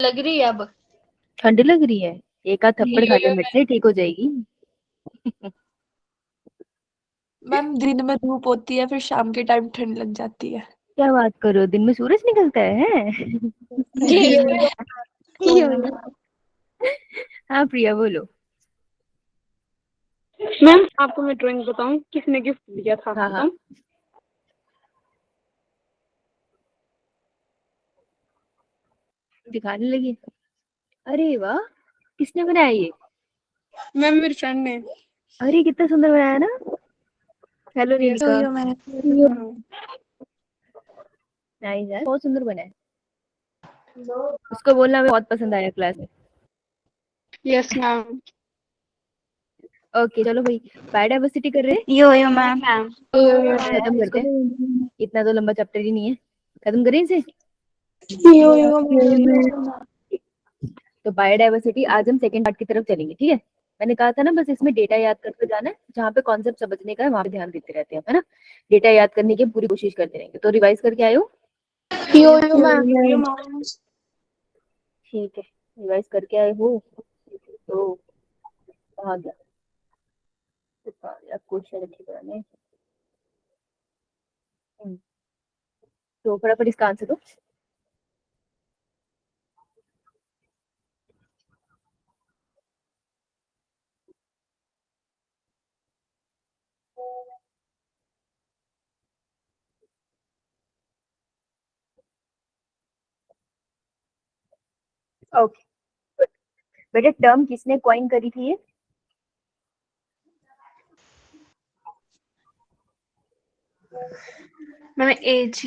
लग रही है अब? ठंड लग रही है? एक आध थप्पड़ खा के मिर्च ठीक हो जाएगी। मैम दिन में धूप होती है, फिर शाम के टाइम ठंड लग जाती है। क्या बात करो, दिन में सूरज निकलता है? हाँ प्रिया बोलो। मैम आपको मैं ड्राइंग बताऊं, किसने गिफ्ट दिया था? हाँ हाँ दिखाने लगी। अरे वाह, किसने बनाया ये? मैम मेरी फ्रेंड ने। अरे कितना सुंदर बनाया ना। हेलो रिनिका। नाइस यार, बहुत सुंदर बना है। उसको बोलना हमें बहुत पसंद आया क्लास में। Yes ma'am. ओके चलो भाई, बायोडाइवर्सिटी कर रहे हैं। यो मैम। खत्म करते हैं, इतना तो लंबा चैप्टर ही नहीं है, खत्म करें इसे। तो बायोडाइवर्सिटी आज हम सेकंड पार्ट की तरफ चलेंगे, ठीक है। मैंने कहा था ना, बस इसमें डेटा याद करते जाना है, जहाँ पे कॉन्सेप्ट समझने का है वहां पे ध्यान देते रहते हैं, है ना। डेटा याद करने की पूरी कोशिश करते रहेंगे। तो रिवाइज करके आए हो? ठीक है, रिवाइज करके आए हो तो कहाँ गया क्वेश्चन अच्छी तरह में। तो फटाफट इसका आंसर दो। ओके बेटा, टर्म किसने कॉइन करी थी ये? मैंने एज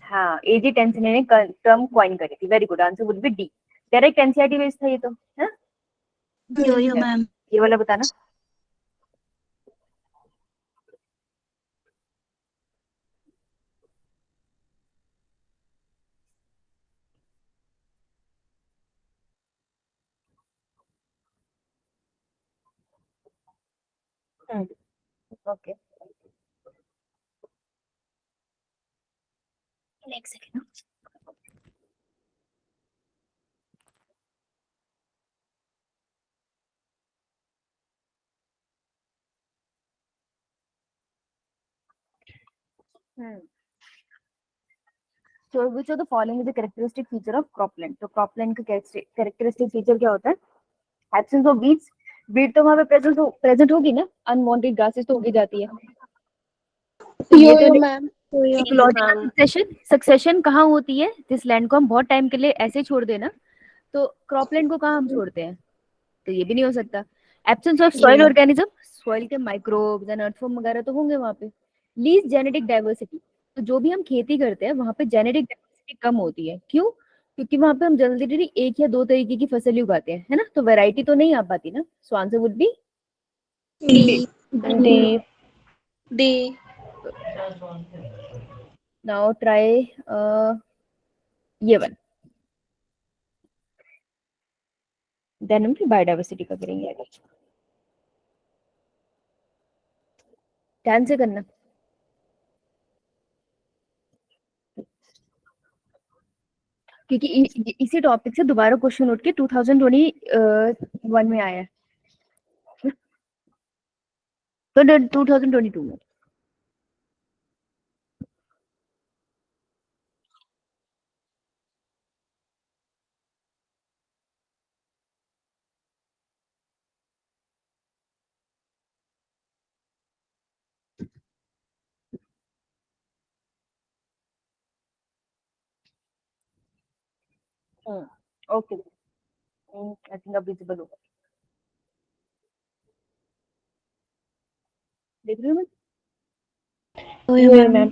हाँ एजी टेंसन ने टर्म कॉइन करी थी। Very good, answer would be D. Direct NCERT based था ये तो, है। Yes ma'am. ये वाला बताना। Okay next second. So which of the following is a characteristic feature of cropland? तो cropland का characteristic feature क्या होता है? Absence of weeds। वीड तो वहां पे प्रेजेंट होगी ना, अनवांटेड ग्रासेस तो उगी जाती है। तो ये तो मैम। इकोलॉजिकल सक्सेशन कहाँ होती है? जिस लैंड को हम बहुत टाइम के लिए ऐसे छोड़ देना, तो क्रॉपलैंड को कहाँ हम छोड़ते हैं? तो ये भी नहीं हो सकता। Absence of soil organism, soil के माइक्रोब्स एंड अर्थवॉर्म वगैरह तो होंगे वहां पे। लीस्ट जेनेटिक डाइवर्सिटी, तो जो भी हम खेती करते हैं वहां पे जेनेटिक डाइवर्सिटी कम होती है। क्यों? क्योंकि वहां पे हम जल्दी एक या दो तरीके की फसल ही उगाते हैं, है ना, तो वैरायटी तो नहीं आ पाती ना। So answer would be D. D. Now try ये वन, देन हम फिर बायोडाइवर्सिटी का करेंगे आगे। ध्यान से करना, क्योंकि इसी टॉपिक से दोबारा क्वेश्चन उठ के 2021 में आया है, तो 2022 में। ओके, आई थिंक अब विजिबल होगा, देख रही हूँ मैं। मैम।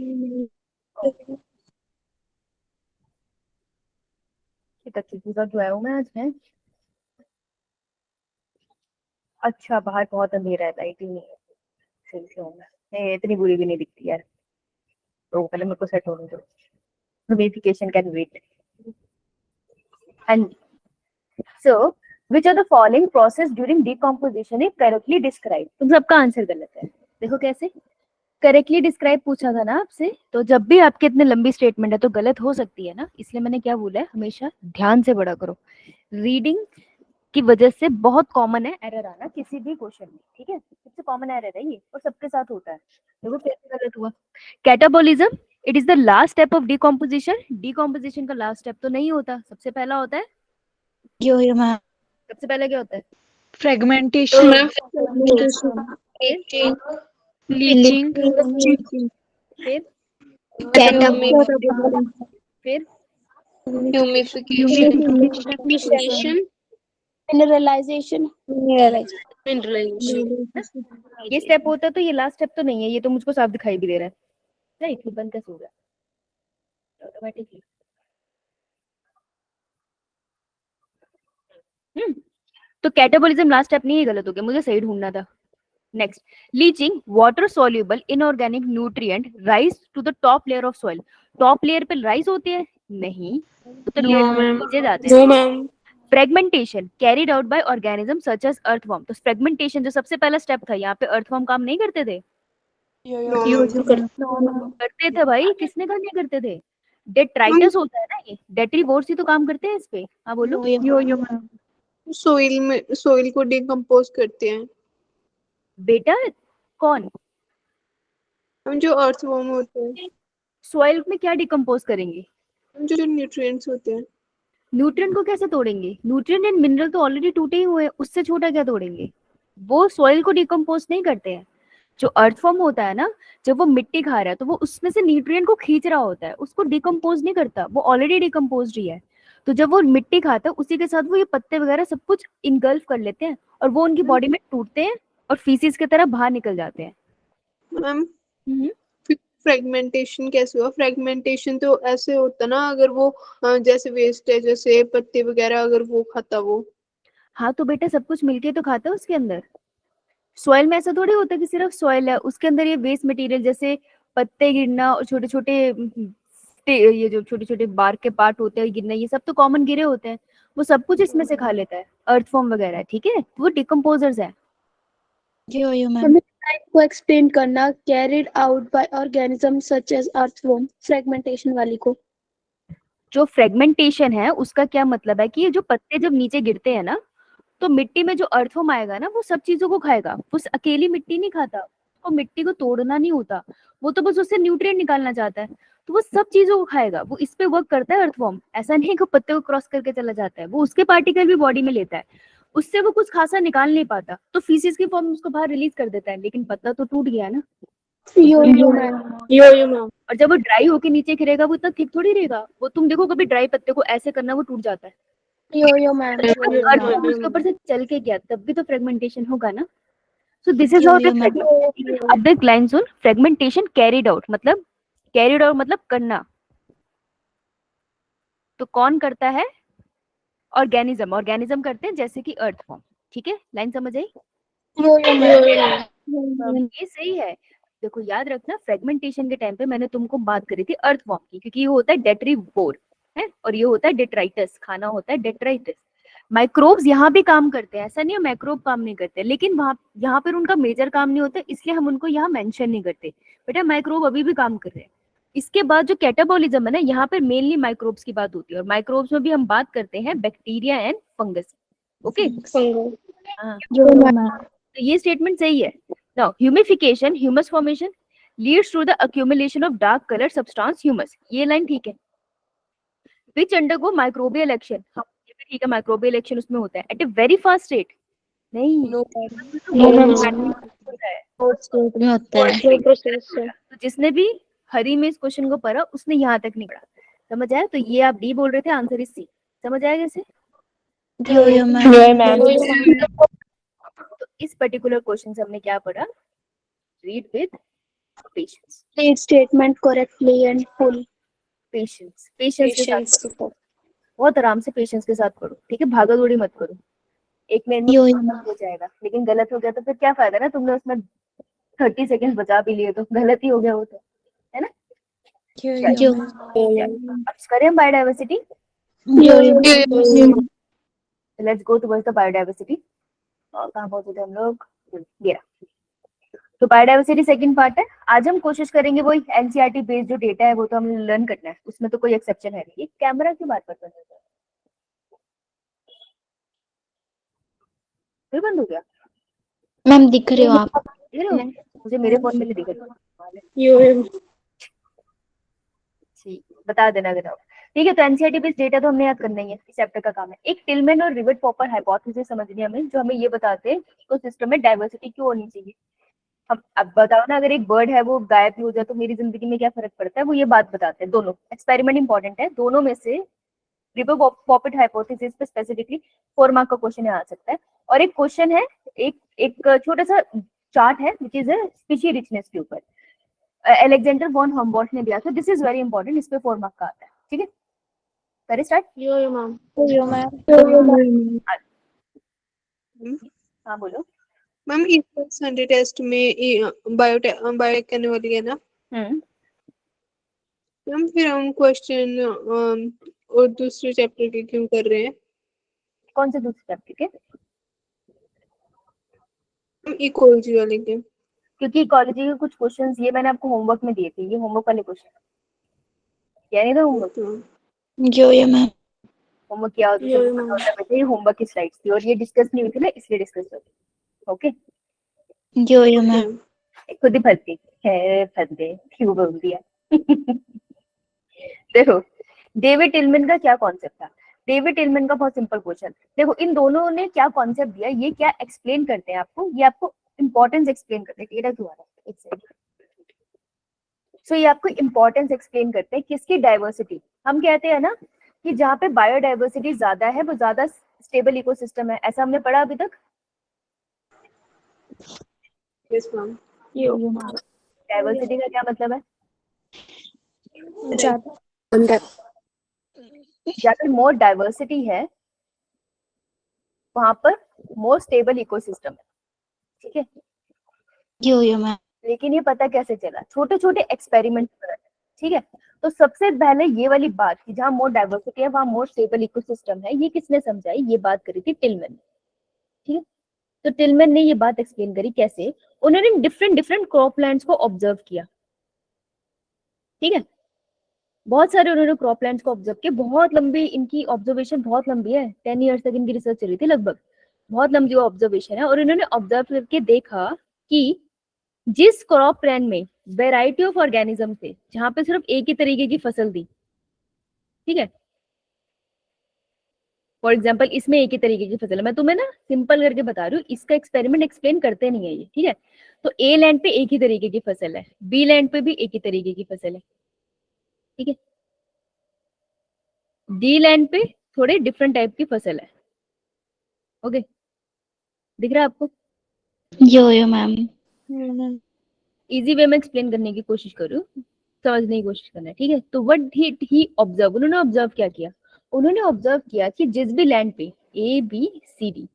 अच्छी सा जो है मैं आज है। अच्छा बाहर बहुत अंधेरा है, लाइट ही नहीं है, सही से होगा नहीं, इतनी बुरी भी नहीं दिखती यार। तो पहले मेरे को सेट होने दो, verification can wait. And so which are the following process during decomposition is correctly describe. तुम सबका आंसर गलत है, देखो कैसे। करेक्टली डिस्क्राइब पूछा था ना आपसे, तो जब भी आपके इतने लंबी स्टेटमेंट है तो गलत हो सकती है ना, इसलिए मैंने क्या बोला है, हमेशा ध्यान से पढ़ा करो। रीडिंग की वजह से बहुत कॉमन है एरर आना किसी भी क्वेश्चन में, ठीक है, सबसे कॉमन एरर है ये और सबके साथ होता है। देखो कैसे गलत हुआ। Catabolism, it is the last step of decomposition. Decomposition का लास्ट स्टेप तो नहीं होता, सबसे पहला होता है, यो मैम, सबसे पहले क्या होता है, फ्रेगमेंटेशन, मैम फिर लीचिंग फिर फिर ह्यूमिफिकेशन मिनरलाइजेशन, मिनरलाइजेशन। ये स्टेप होता है, तो ये लास्ट स्टेप तो नहीं है, ये तो मुझको साफ दिखाई भी दे रहा है, राइट, ये बंद कैसे हो गया ऑटोमेटिकली। तो कैटाबॉलिज्म लास्ट स्टेप नहीं है, गलत हो गया, मुझे सही ढूंढना था। Next, leaching, water soluble inorganic nutrient rise to the top layer of soil. Top layer पे राइज होती है नहीं, तो नीचे जाते हैं। Ma'am fragmentation carried out by organism such as earthworm. तो फ्रेगमेंटेशन जो सबसे पहला स्टेप था, यहाँ पे अर्थवर्म काम नहीं करते थे, करते थे भाई, किसने कहा नहीं करते थे, डेट्राइटस होता है ना ये, डेट्रीवोर्स ही तो काम करते हैं इस पे। हाँ बोलो। यो मैम, सोइल को डिकम्पोज करते हैं बेटा कौन, हम, जो अर्थवर्म होते हैं, सॉइल में क्या डिकम्पोज करेंगे, जो न्यूट्रिएंट्स होते हैं। न्यूट्रिएंट को कैसे तोड़ेंगे, न्यूट्रिएंट एंड मिनरल तो ऑलरेडी टूटे ही हुए हैं, उससे छोटा क्या तोड़ेंगे, वो सॉइल को डिकम्पोज नहीं करते हैं। जो अर्थफॉर्म होता है ना, जब वो मिट्टी खा रहा है तो वो उसमें से न्यूट्रिएंट को खींच रहा होता है, उसको डिकम्पोज नहीं करता, वो ऑलरेडी डिकम्पोज ही है। तो जब वो मिट्टी खाता है उसी के साथ वो ये पत्ते वगैरह सब कुछ इनगल्फ कर लेते हैं और वो उनकी बॉडी में टूटते हैं और फीसिस की तरह बाहर निकल जाते हैं। मैम फ्रेगमेंटेशन कैसे हुआ? फ्रेगमेंटेशन तो ऐसे होता ना, अगर वो जैसे वेस्ट है, जैसे पत्ते वगैरह, अगर वो खाता वो। हाँ तो बेटा सब कुछ मिलके तो खाता है उसके अंदर। सॉइल में ऐसा थोड़ी होता है कि सिर्फ सॉइल है, उसके अंदर ये वेस्ट मटेरियल जैसे पत्ते गिरना और छोटे छोटे ये जो छोटे छोटे बार्क के पार्ट होते हैं गिरना, ये सब तो कॉमन गिरे होते हैं, वो सब कुछ इसमें से खा लेता है, अर्थ फॉर्म वगैरह, ठीक है, तो वो डिकम्पोजर्स है। यो मैम, को एक्सप्लेन करना, carried out by organism such as earthworm, fragmentation वाली को। जो फ्रेगमेंटेशन है उसका क्या मतलब है कि ये जो पत्ते जब नीचे गिरते हैं ना, तो मिट्टी में जो अर्थवर्म आएगा ना वो सब चीजों को खाएगा, वो अकेली मिट्टी नहीं खाता, उसको मिट्टी को तोड़ना नहीं होता, वो तो बस उससे न्यूट्रिएंट निकालना चाहता है, तो वो सब चीजों को खाएगा, वो इस पे वर्क करता है अर्थवर्म। ऐसा नहीं कि पत्ते को क्रॉस करके चला जाता है, वो उसके पार्टिकल भी बॉडी में लेता है, उससे वो कुछ खासा निकाल नहीं पाता, तो फीसिस की फॉर्म उसको बाहर रिलीज कर देता है, लेकिन पत्ता तो टूट गया ना। यो मैम, और जब वो ड्राई होके नीचे गिरेगा वो इतना थिक थोड़ी रहेगा, वो तुम देखो कभी ड्राई पत्ते को ऐसे करना वो टूट जाता है, यो मैम, अर्थवर्म उसके ऊपर से चल के गया तब भी तो फ्रेगमेंटेशन होगा ना। So this is how it is. अब देख लाइन सुन, फ्रेगमेंटेशन कैरिड आउट मतलब, कैरिड आउट मतलब करना, तो कौन करता है, ऑर्गेनिज्म, ऑर्गेनिज्म करते हैं जैसे कि अर्थ फॉर्म, ठीक है, लाइन समझ आई। ये सही है। देखो याद रखना, फ्रेगमेंटेशन के टाइम पे मैंने तुमको बात करी थी अर्थ फॉर्म की, क्योंकि ये होता है डेट्रीवोर है और ये होता है डेट्राइटस, खाना होता है डेट्राइटस। माइक्रोब्स यहाँ भी काम करते हैं, ऐसा नहीं है माइक्रोब काम नहीं करते, लेकिन वहां यहाँ पर उनका मेजर काम नहीं होता, इसलिए हम उनको यहाँ मेंशन नहीं करते। बेटा माइक्रोब अभी भी काम कर रहे हैं। इसके बाद जो कैटाबॉलिज्म है ना, यहाँ पर मेनली माइक्रोब्स की बात होती है, और माइक्रोब्स में भी हम बात करते हैं बैक्टीरिया एंड फंगस। ओके, हाँ तो ये स्टेटमेंट सही है। Now humification, humus formation leads to the accumulation of dark color substance humus, ये लाइन ठीक है। which undergo microbial action, हाँ ये भी ठीक है, माइक्रोबियल एक्शन उसमें होता है at a very fast rate, नहीं होता है। में होता है। तो जिसने भी हरी में इस क्वेश्चन को पढ़ा उसने यहाँ तक नहीं पढ़ा, समझ आया। तो ये आप डी बोल रहे थे, आंसर इज सी, समझ आया कैसे। यो मैम, तो इस पर्टिकुलर क्वेश्चन से हमने क्या पढ़ा, read with patience, read statement correctly and full. Patience, patience के साथ पढ़ो, बहुत आराम से पेशेंस के साथ पढ़ो, ठीक है, भागा दौड़ी मत करो, एक मिनट में हो जाएगा, लेकिन गलत हो गया तो फिर क्या फायदा ना, तुमने उसमें 30 सेकंड बचा भी लिए तो गलत ही हो गया वो तो, है ना। करें हम biodiversity, let's go towards the biodiversity. कहाँ पहुंचे थे हम लोग, 11। तो बायोडाइवर्सिटी सेकंड पार्ट है। आज हम कोशिश करेंगे वही एनसीईआरटी बेस्ड जो डेटा है वो तो हमें लर्न करना है, उसमें तो कोई एक्सेप्शन है नहीं। कैमरा क्यों बार बार बंद हो गया, फिर बंद हो गया? मैम दिख रहे हो आप? दिख रहे हो? मुझे मेरे फोन में तो दिख रहा है। यूएम ठीक, बता देना अगर डाउट। ठीक है, तो एनसीईआरटी बेस्ड डेटा तो हमने याद करना ही है, इस चैप्टर का काम है। एक टिलमैन और रिवेट पॉपर हाइपोथेसिस समझनी है हमें, जो हमें ये बताते हैं इकोसिस्टम में डाइवर्सिटी क्यों होनी चाहिए। हम अब बताओ ना, अगर एक बर्ड है वो गायब भी हो जाए तो मेरी जिंदगी में क्या फर्क पड़ता है, वो ये बात बताते हैं। दोनों एक्सपेरिमेंट इंपॉर्टेंट है, दोनों में से रिवेट पॉपेट हाइपोथेसिस पे स्पेसिफिकली 4 मार्क का क्वेश्चन आ सकता है। और एक क्वेश्चन है, एक छोटा सा चार्ट है विच इज स्पीशी रिचनेस के ऊपर, अलेक्जेंडर वॉन हम्बोल्ट ने दिया था। दिस इज वेरी इंपॉर्टेंट, इस पे 4 मार्क का आता है। ठीक है, करें स्टार्ट। यूएम मैम हाँ बोलो। मैम इस संडे टेस्ट में बायोटेक करने वाली है ना मैम, फिर हम क्वेश्चन और दूसरे चैप्टर के क्यों कर रहे हैं? कौन से दूसरे चैप्टर के? इकोलॉजी वाले के। क्योंकि इकोलॉजी के कुछ क्वेश्चंस ये मैंने आपको होमवर्क में दिए थे, ये होमवर्क वाले क्वेश्चन क्या नहीं था होमवर्क? जो ये मैम होमवर्क किया होता ये तो पता होता वैसे ही होमवर्क की स्लाइड्स थी और ये डिस्कस नहीं हुई थी ना, इसलिए डिस्कस हो गई। ओके, जो ये मैम खुद ही फंस गई है, फंस गए क्यों बोल दिया। देखो, डेविड टिलमैन का क्या कॉन्सेप्ट था। डेविड टिलमैन का बहुत सिंपल क्वेश्चन। देखो, इन दोनों ने क्या कॉन्सेप्ट दिया, ये क्या एक्सप्लेन करते हैं आपको, ये आपको इंपॉर्टेंस एक्सप्लेन करते हैं। डेटा क्यों आ रहा है, एक सेकंड। सो ये आपको इंपॉर्टेंस एक्सप्लेन करते हैं किसकी, डाइवर्सिटी। हम कहते हैं ना कि जहाँ पे बायोडाइवर्सिटी ज्यादा है वो ज्यादा स्टेबल इकोसिस्टम है, ऐसा हमने पढ़ा अभी तक। Yes ma'am. डाइवर्सिटी का क्या मतलब है? जहाँ पे मोर डाइवर्सिटी है वहां पर मोर स्टेबल इकोसिस्टम है। ठीक है, जो ये मैम लेकिन ये पता कैसे चला? छोटे छोटे एक्सपेरिमेंट पर। ठीक है, तो सबसे पहले ये वाली बात कि जहाँ मोर डाइवर्सिटी है वहां मोर स्टेबल इकोसिस्टम है, ये किसने समझाई? ये बात करी थी टिलमैन ने। ठीक है, तो टिलमैन ने ये बात एक्सप्लेन करी कैसे। उन्होंने डिफरेंट डिफरेंट क्रॉप प्लांट्स को ऑब्जर्व किया। ठीक है, बहुत सारे उन्होंने क्रॉप प्लांट्स को ऑब्जर्व किया। बहुत लंबी इनकी ऑब्जर्वेशन, बहुत लंबी है, 10 ईयर्स तक इनकी रिसर्च चली थी लगभग। बहुत लंबी ऑब्जर्वेशन है और इन्होंने ऑब्जर्व करके देखा कि जिस क्रॉप प्लांट में वेराइटी ऑफ ऑर्गेनिज्म थे, जहां पे सिर्फ एक ही तरीके की फसल थी, ठीक है, फॉर एग्जाम्पल इसमें एक ही तरीके की फसल है, मैं तुम्हें ना सिंपल करके बता रही हूँ, इसका एक्सपेरिमेंट एक्सप्लेन करते नहीं है ये। ठीक है, तो ए लैंड पे एक ही तरीके की फसल है, बी लैंड पे भी एक ही तरीके की फसल है, ठीक है, डी लैंड पे थोड़े डिफरेंट टाइप की फसल है। ओके, दिख रहा है आपको? जो ये मैम इजी वे में एक्सप्लेन करने की कोशिश करूँ, समझने की कोशिश करना है। ठीक है, तो व्हाट ही ऑब्जर्व, उन्होंने ऑब्जर्व क्या किया? उन्होंने ऑब्जर्व किया कि जिस भी लैंड पे ए बी सी डी,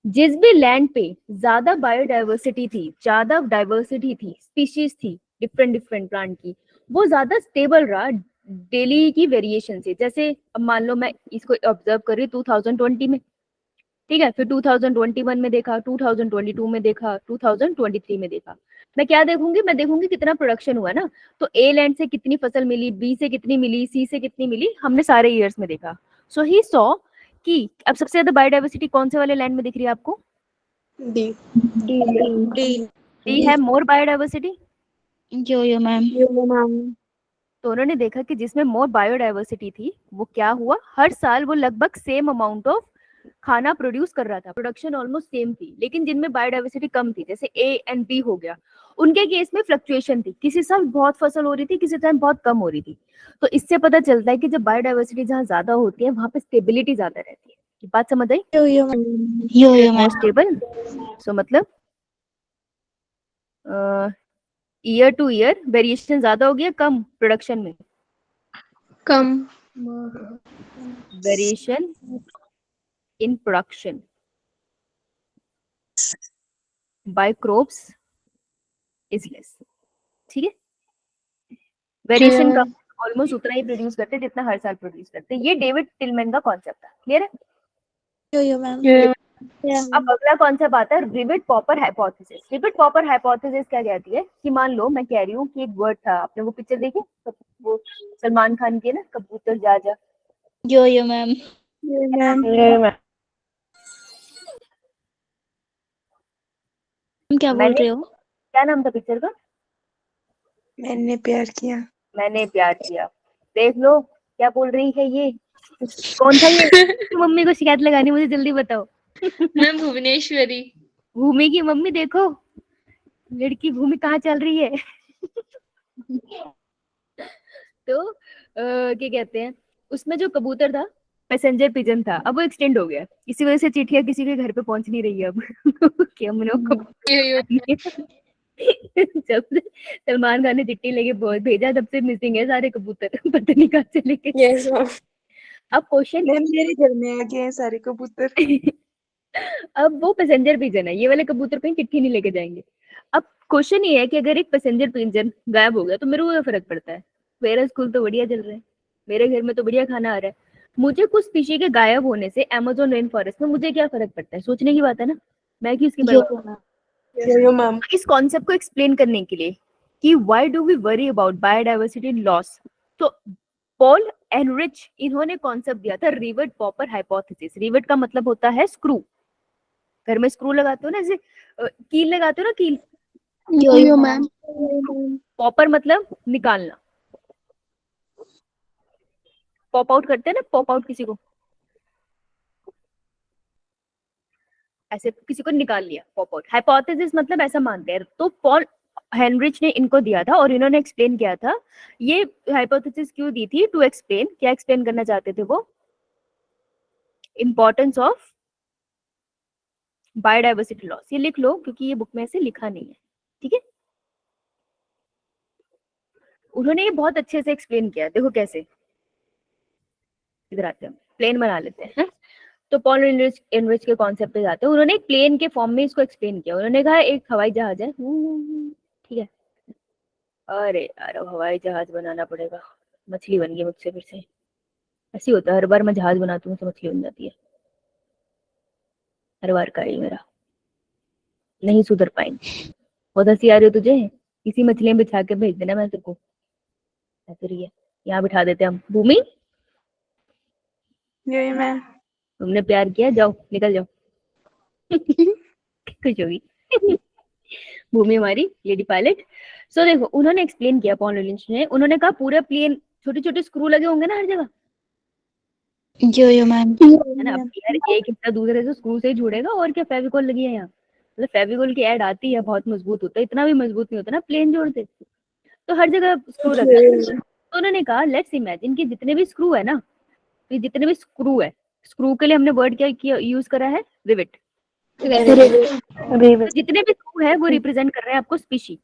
जिस भी लैंड पे ज्यादा बायोडाइवर्सिटी थी, ज्यादा डाइवर्सिटी थी, स्पीशीज थी डिफरेंट डिफरेंट प्लांट की, वो ज्यादा स्टेबल रहा डेली की वेरिएशन से। जैसे अब मान लो मैं इसको ऑब्जर्व कर रही 2020 में, ठीक है, फिर 2021 में देखा, 2022 में देखा, 2023 में देखा। मैं क्या देखूंगी? मैं देखूंगी कितना प्रोडक्शन हुआ ना, तो ए लैंड से कितनी फसल मिली, बी से कितनी मिली, सी से कितनी मिली, हमने सारे ईयर्स में देखा। सो ही सॉ कि अब सबसे ज्यादा बायोडाइवर्सिटी कौन से वाले लैंड में दिख रही है आपको? डी डी है मोर बायोडाइवर्सिटी। जो ये मैम तो उन्होंने देखा कि जिसमें मोर बायोडाइवर्सिटी थी वो क्या हुआ, हर साल वो लगभग सेम अमाउंट ऑफ खाना प्रोड्यूस कर रहा था, प्रोडक्शन ऑलमोस्ट सेम थी। लेकिन जिनमें बायोडाइवर्सिटी कम थी, जैसे ए एंड बी हो गया, उनके केस में फ्लक्चुएशन थी, किसी साल बहुत फसल हो रही थी, किसी टाइम बहुत कम हो रही थी। तो इससे पता चलता है कि जब बायोडाइवर्सिटी जहाँ ज्यादा होती है वहां पे स्टेबिलिटी ज्यादा रहती है। ये बात समझ आई? जो ये मोर मैम स्टेबल, सो मतलब ईयर टू ईयर वेरिएशन ज्यादा हो गया, कम प्रोडक्शन में, कम variation in production by crops is less. ठीक है, वेरिएशन का ऑलमोस्ट उतना ही प्रोड्यूस करते जितना हर साल प्रोड्यूस करते। ये डेविड टिलमैन का कॉन्सेप्ट था। क्लियर है? जो ये मैम अब अगला कॉन्सेप्ट आता है rivet popper hypothesis. Rivet popper hypothesis क्या कहती है कि मान लो मैं कह रही हूँ कि एक वर्ड था, आपने वो पिक्चर देखी, वो सलमान खान की है ना, कबूतर जा जा। यो मैम। तुम क्या बोल मैंने रहे हो? क्या नाम था पिक्चर का? मैंने प्यार किया। मैंने प्यार किया। देख लो क्या बोल रही है ये। कौन था ये? मम्मी को शिकायत लगानी, मुझे जल्दी बताओ। मैम भुवनेश्वरी। भूमि की मम्मी, देखो लड़की भूमि कहाँ चल रही है। तो क्या कहते हैं, उसमें जो कबूतर था पैसेंजर पिजन था, अब वो एक्सटेंड हो गया, इसी वजह से चिट्ठियां किसी के घर पे पहुंच नहीं रही है अब। कि हमने वो कबूतर जब से सलमान खान ने चिट्ठी लेके भेजा तब से मिसिंग है सारे कबूतर। पता नहीं कहाँ चले गए। Yes ma'am. अब क्वेश्चन, मैम मेरे घर में आ गए हैं सारे कबूतर। अब वो पैसेंजर पिजन है, ये वाले कबूतर कहीं चिट्ठी नहीं लेके जाएंगे। अब क्वेश्चन ये है कि अगर एक पैसेंजर पिजन गायब हो गया तो मेरे को क्या फर्क पड़ता है? मेरा स्कूल तो बढ़िया चल रहा है, मेरे घर में तो बढ़िया खाना आ रहा है, मुझे कुछ स्पीशी के गायब होने से अमेज़न रेन फॉरेस्ट में मुझे क्या फर्क पड़ता है? सोचने की बात है ना, मैं क्यों इसकी परवाह करूं? Yes ma'am. इस कॉन्सेप्ट को एक्सप्लेन करने के लिए कि why do we worry about biodiversity loss, तो पॉल एनरिच इन्होंने कॉन्सेप्ट दिया था रिवेट पॉपर हाइपोथेसिस। रिवेट का मतलब होता है स्क्रू, घर में स्क्रू लगाते हो ना, जैसे कील लगाते हो ना, कील। यो मैम। पॉपर मतलब निकालना, पॉप आउट करते हैं ना, पॉप आउट किसी को, ऐसे किसी को निकाल लिया, पॉप आउट। हाइपोथेसिस मतलब ऐसा मानते हैं। तो पॉल हेनरिच ने इनको दिया था और इन्होंने एक्सप्लेन किया था। ये हाइपोथेसिस क्यों दी थी? टू एक्सप्लेन, क्या एक्सप्लेन करना चाहते थे वो? Importance of biodiversity loss. ये लिख लो क्योंकि ये बुक में ऐसे लिखा नहीं है, ठीक है। उन्होंने ये बहुत अच्छे से एक्सप्लेन किया, देखो कैसे। इधर आते हैं, प्लेन बना लेते हैं। तो पॉल एनरिच के कॉन्सेप्ट पे जाते हैं। उन्होंने एक प्लेन के फॉर्म में इसको एक्सप्लेन किया। उन्होंने कहा एक हवाई जहाज है, ठीक है, अरे यार अब हवाई जहाज बनाना पड़ेगा, मछली बन गई मुझसे फिर से। ऐसी होता है, हर बार मैं जहाज बनाती हूँ तो मछली बन जाती है, हर बार का ही मेरा, नहीं सुधर पाएंगे। बहुत हंसी आ रही हो तुझे, इसी मछलियां बिछा के भेज देना मैं तेरे को। ऐसे रही है, यहाँ बिठा देते हैं हम। भूमि, यो मैम। तुमने प्यार किया, जाओ निकल जाओ। खुश होगी। भूमि हमारी लेडी पायलट। सो देखो उन्होंने एक्सप्लेन किया, पॉल एनरिच ने, उन्होंने कहा पूरा प्लेन छोटे छोटे स्क्रू लगे होंगे ना हर जगह, यो मैम। है ना। यार एक हिस्सा दूसरे से स्क्रू से ही जुड़ेगा, और क्या फेविकॉल लगी है यहाँ, मतलब फेविकॉल की ऐड आती है, बहुत मजबूत होता है, इतना भी मजबूत नहीं होता ना प्लेन जोड़ते, तो हर जगह स्क्रू रखना है। तो उन्होंने कहा लेट्स इमेजिन कि जितने भी स्क्रू है ना, तो जितने भी स्क्रू है, स्क्रू के लिए हमने वर्ड क्या यूज करा है? रिवेट। तो जितने भी स्क्रू है वो रिप्रेजेंट कर रहे हैं आपको स्पीशी,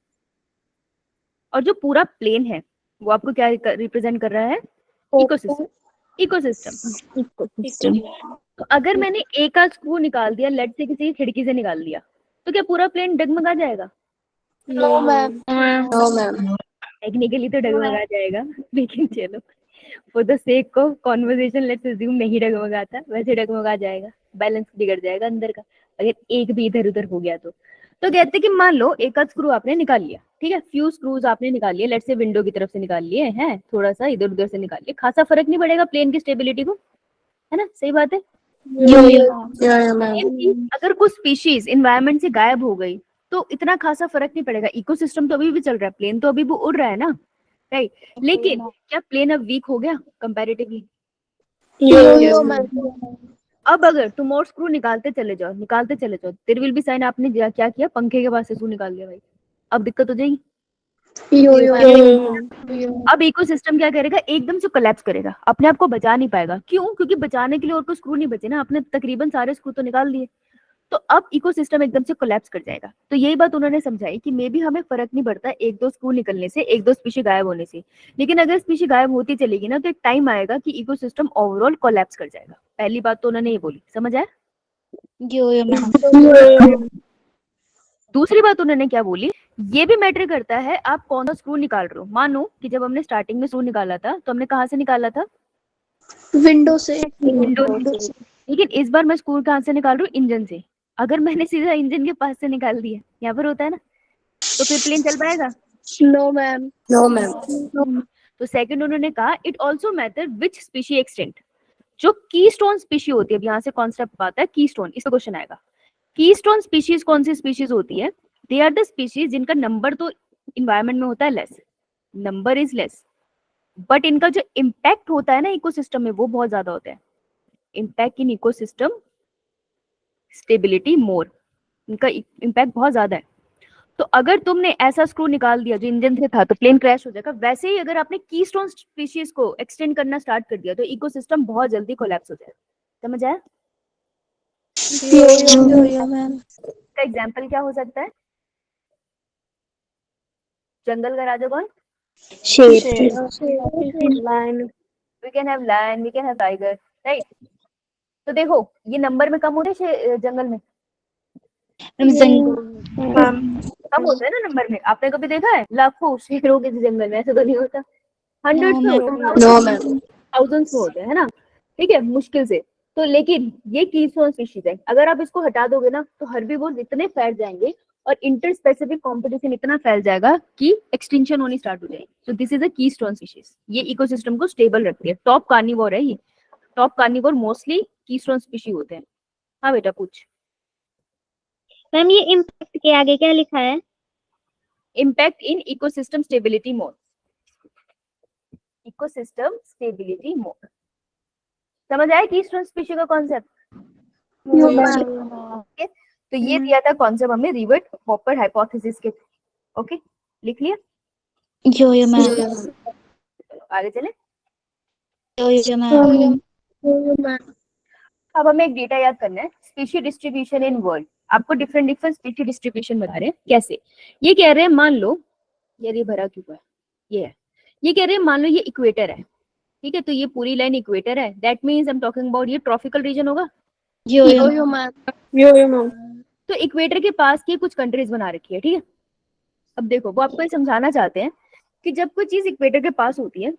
और जो पूरा प्लेन है वो आपको क्या रिप्रेजेंट कर रहा है? इकोसिस्टम। इकोसिस्टम। तो अगर मैंने एक आध स्क्रू निकाल दिया, लेट से किसी खिड़की से निकाल दिया, तो क्या पूरा प्लेन डगमगा जाएगा? No ma'am. No ma'am. Technically तो डगमगा जाएगा, लेकिन चलो for the sake of conversation let's assume नहीं डगमगाता, वैसे डगमगा जाएगा, बैलेंस बिगड़ जाएगा अंदर का अगर एक भी इधर उधर हो गया तो कहते हैं कि मान लो एक आध स्क्रू आपने निकाल लिया, ठीक है, फ्यू स्क्रूज आपने निकाल लिए, लेट्स से विंडो की तरफ से निकाल लिए हैं, थोड़ा सा इधर उधर से निकाल लिए, खासा फर्क नहीं पड़ेगा प्लेन की स्टेबिलिटी को, है ना, सही बात है। Yes ma'am. अगर कुछ स्पीशीज एनवायरनमेंट से गायब हो गई तो इतना खासा फर्क नहीं पड़ेगा, इकोसिस्टम तो अभी भी चल रहा है, प्लेन तो अभी भी उड़ रहा है ना, राइट। लेकिन क्या प्लेन अब वीक हो गया कंपैरेटिवली? यो मैम। अब अगर तुम और स्क्रू निकालते चले जाओ देयर विल बी साइन आपने क्या किया, पंखे के पास से स्क्रू निकाल लिया भाई, अब दिक्कत हो जाएगी। अब इकोसिस्टम क्या करेगा? एकदम से कोलैप्स करेगा, अपने आप को बचा नहीं पाएगा। क्यों? क्योंकि बचाने के लिए और कोई स्क्रू नहीं बचे ना, आपने तकरीबन सारे स्क्रू तो निकाल दिए, तो अब इकोसिस्टम एकदम से कोलैप्स कर जाएगा। तो यही बात उन्होंने समझाई कि मे भी हमें फर्क नहीं पड़ता एक दो स्क्रू निकलने से, एक दो स्पीशी गायब होने से, लेकिन अगर स्पीशी गायब होती चलेगी ना तो एक टाइम आएगा कि इकोसिस्टम ओवरऑल कोलैप्स कर जाएगा। पहली बात तो उन्होंने ये बोली, समझ आया? यो मैम। दूसरी बात उन्होंने क्या बोली, ये भी मैटर करता है आप कौन सा स्क्रू निकाल रहे हो। मानो कि जब हमने स्टार्टिंग में स्क्रू निकाला था तो हमने कहाँ से निकाला था? विंडो से। विंडो से, लेकिन इस बार मैं स्कोर कहाँ से निकाल रही हूँ? इंजन से। अगर मैंने सीधा इंजन के पास से निकाल दिया, यहाँ पर होता है ना, तो फिर प्लेन चल पाएगा? No ma'am. No ma'am. तो सेकंड उन्होंने कहा it also matter which species extinct. जो कीस्टोन स्पीशी होती है, अब यहाँ से कॉन्सेप्ट आता है कीस्टोन, इसका क्वेश्चन आएगा। कीस्टोन स्पीशीज कौन सी स्पीशीज होती है? दे आर द स्पीशीज जिनका नंबर तो इन्वायरमेंट में होता है less, number is less, but इनका जो इम्पैक्ट होता है ना इकोसिस्टम में, वो बहुत ज्यादा होता है। इम्पैक्ट इन इकोसिस्टम स्टेबिलिटी मोर, इनका इम्पैक्ट बहुत ज्यादा है। तो अगर तुमने ऐसा स्क्रू निकाल दिया जो इंजन से था तो प्लेन क्रैश हो जाएगा। वैसे ही अगर आपने कीस्टोन स्पीशीज को एक्सटेंड करना स्टार्ट कर दिया तो इकोसिस्टम बहुत जल्दी कोलैप्स हो जाएगा। समझ आया? मैम। का एग्जांपल क्या हो सकता है? जंगल का राजा कौन? Lion. We can have lion, we can have tiger, right? तो देखो ये नंबर में कम होते हैं जंगल में, कम होता है ना नंबर में। आपने कभी देखा है लाखों शेरों के जंगल में? ऐसा तो नहीं होता। हंड्रेड्स में थाउजेंड्स में होते हैं, है ना? ठीक है, मुश्किल से। तो लेकिन ये कीस्टोन स्पीशीज है, अगर आप इसको हटा दोगे ना तो हर्बीवोर्स इतने फैल जाएंगे और इंटर स्पेसिफिक कंपटीशन इतना फैल जाएगा कि एक्सटिंक्शन होनी स्टार्ट हो जाएगी। So this is a keystone species. ये इकोसिस्टम को स्टेबल रखती है। टॉप कार्निवोर है ये। Top carnivore mostly keystone species होते हैं। हाँ बेटा पूछ। मैम ये इम्पैक्ट के आगे क्या लिखा है? Impact in ecosystem stability mode. Ecosystem stability mode समझ आया कीस्टोन स्पीशी का कॉन्सेप्ट? तो ये दिया था कॉन्सेप्ट हमें रिवर्ट हॉपर हाइपोथेसिस के। ओके, लिख लिया? यो मैम। आगे चले। यो मैम। अब हमें एक डेटा याद करना है, स्पीशी डिस्ट्रीब्यूशन इन वर्ल्ड। आपको डिफरेंट डिफरेंट स्पीशी डिस्ट्रीब्यूशन बता रहे हैं। कैसे? ये कह रहे हैं मान लो, यार ये भरा क्यों है? ये है, ये कह रहे हैं मान लो ये इक्वेटर है, ठीक है? तो ये पूरी लाइन इक्वेटर है, that means I am talking about ये ट्रॉपिकल रीजन होगा। यो मैम। तो इक्वेटर के पास की कुछ कंट्रीज बना रखी है, ठीक है? अब देखो वो आपको ये समझाना चाहते हैं कि जब कोई चीज इक्वेटर के पास होती है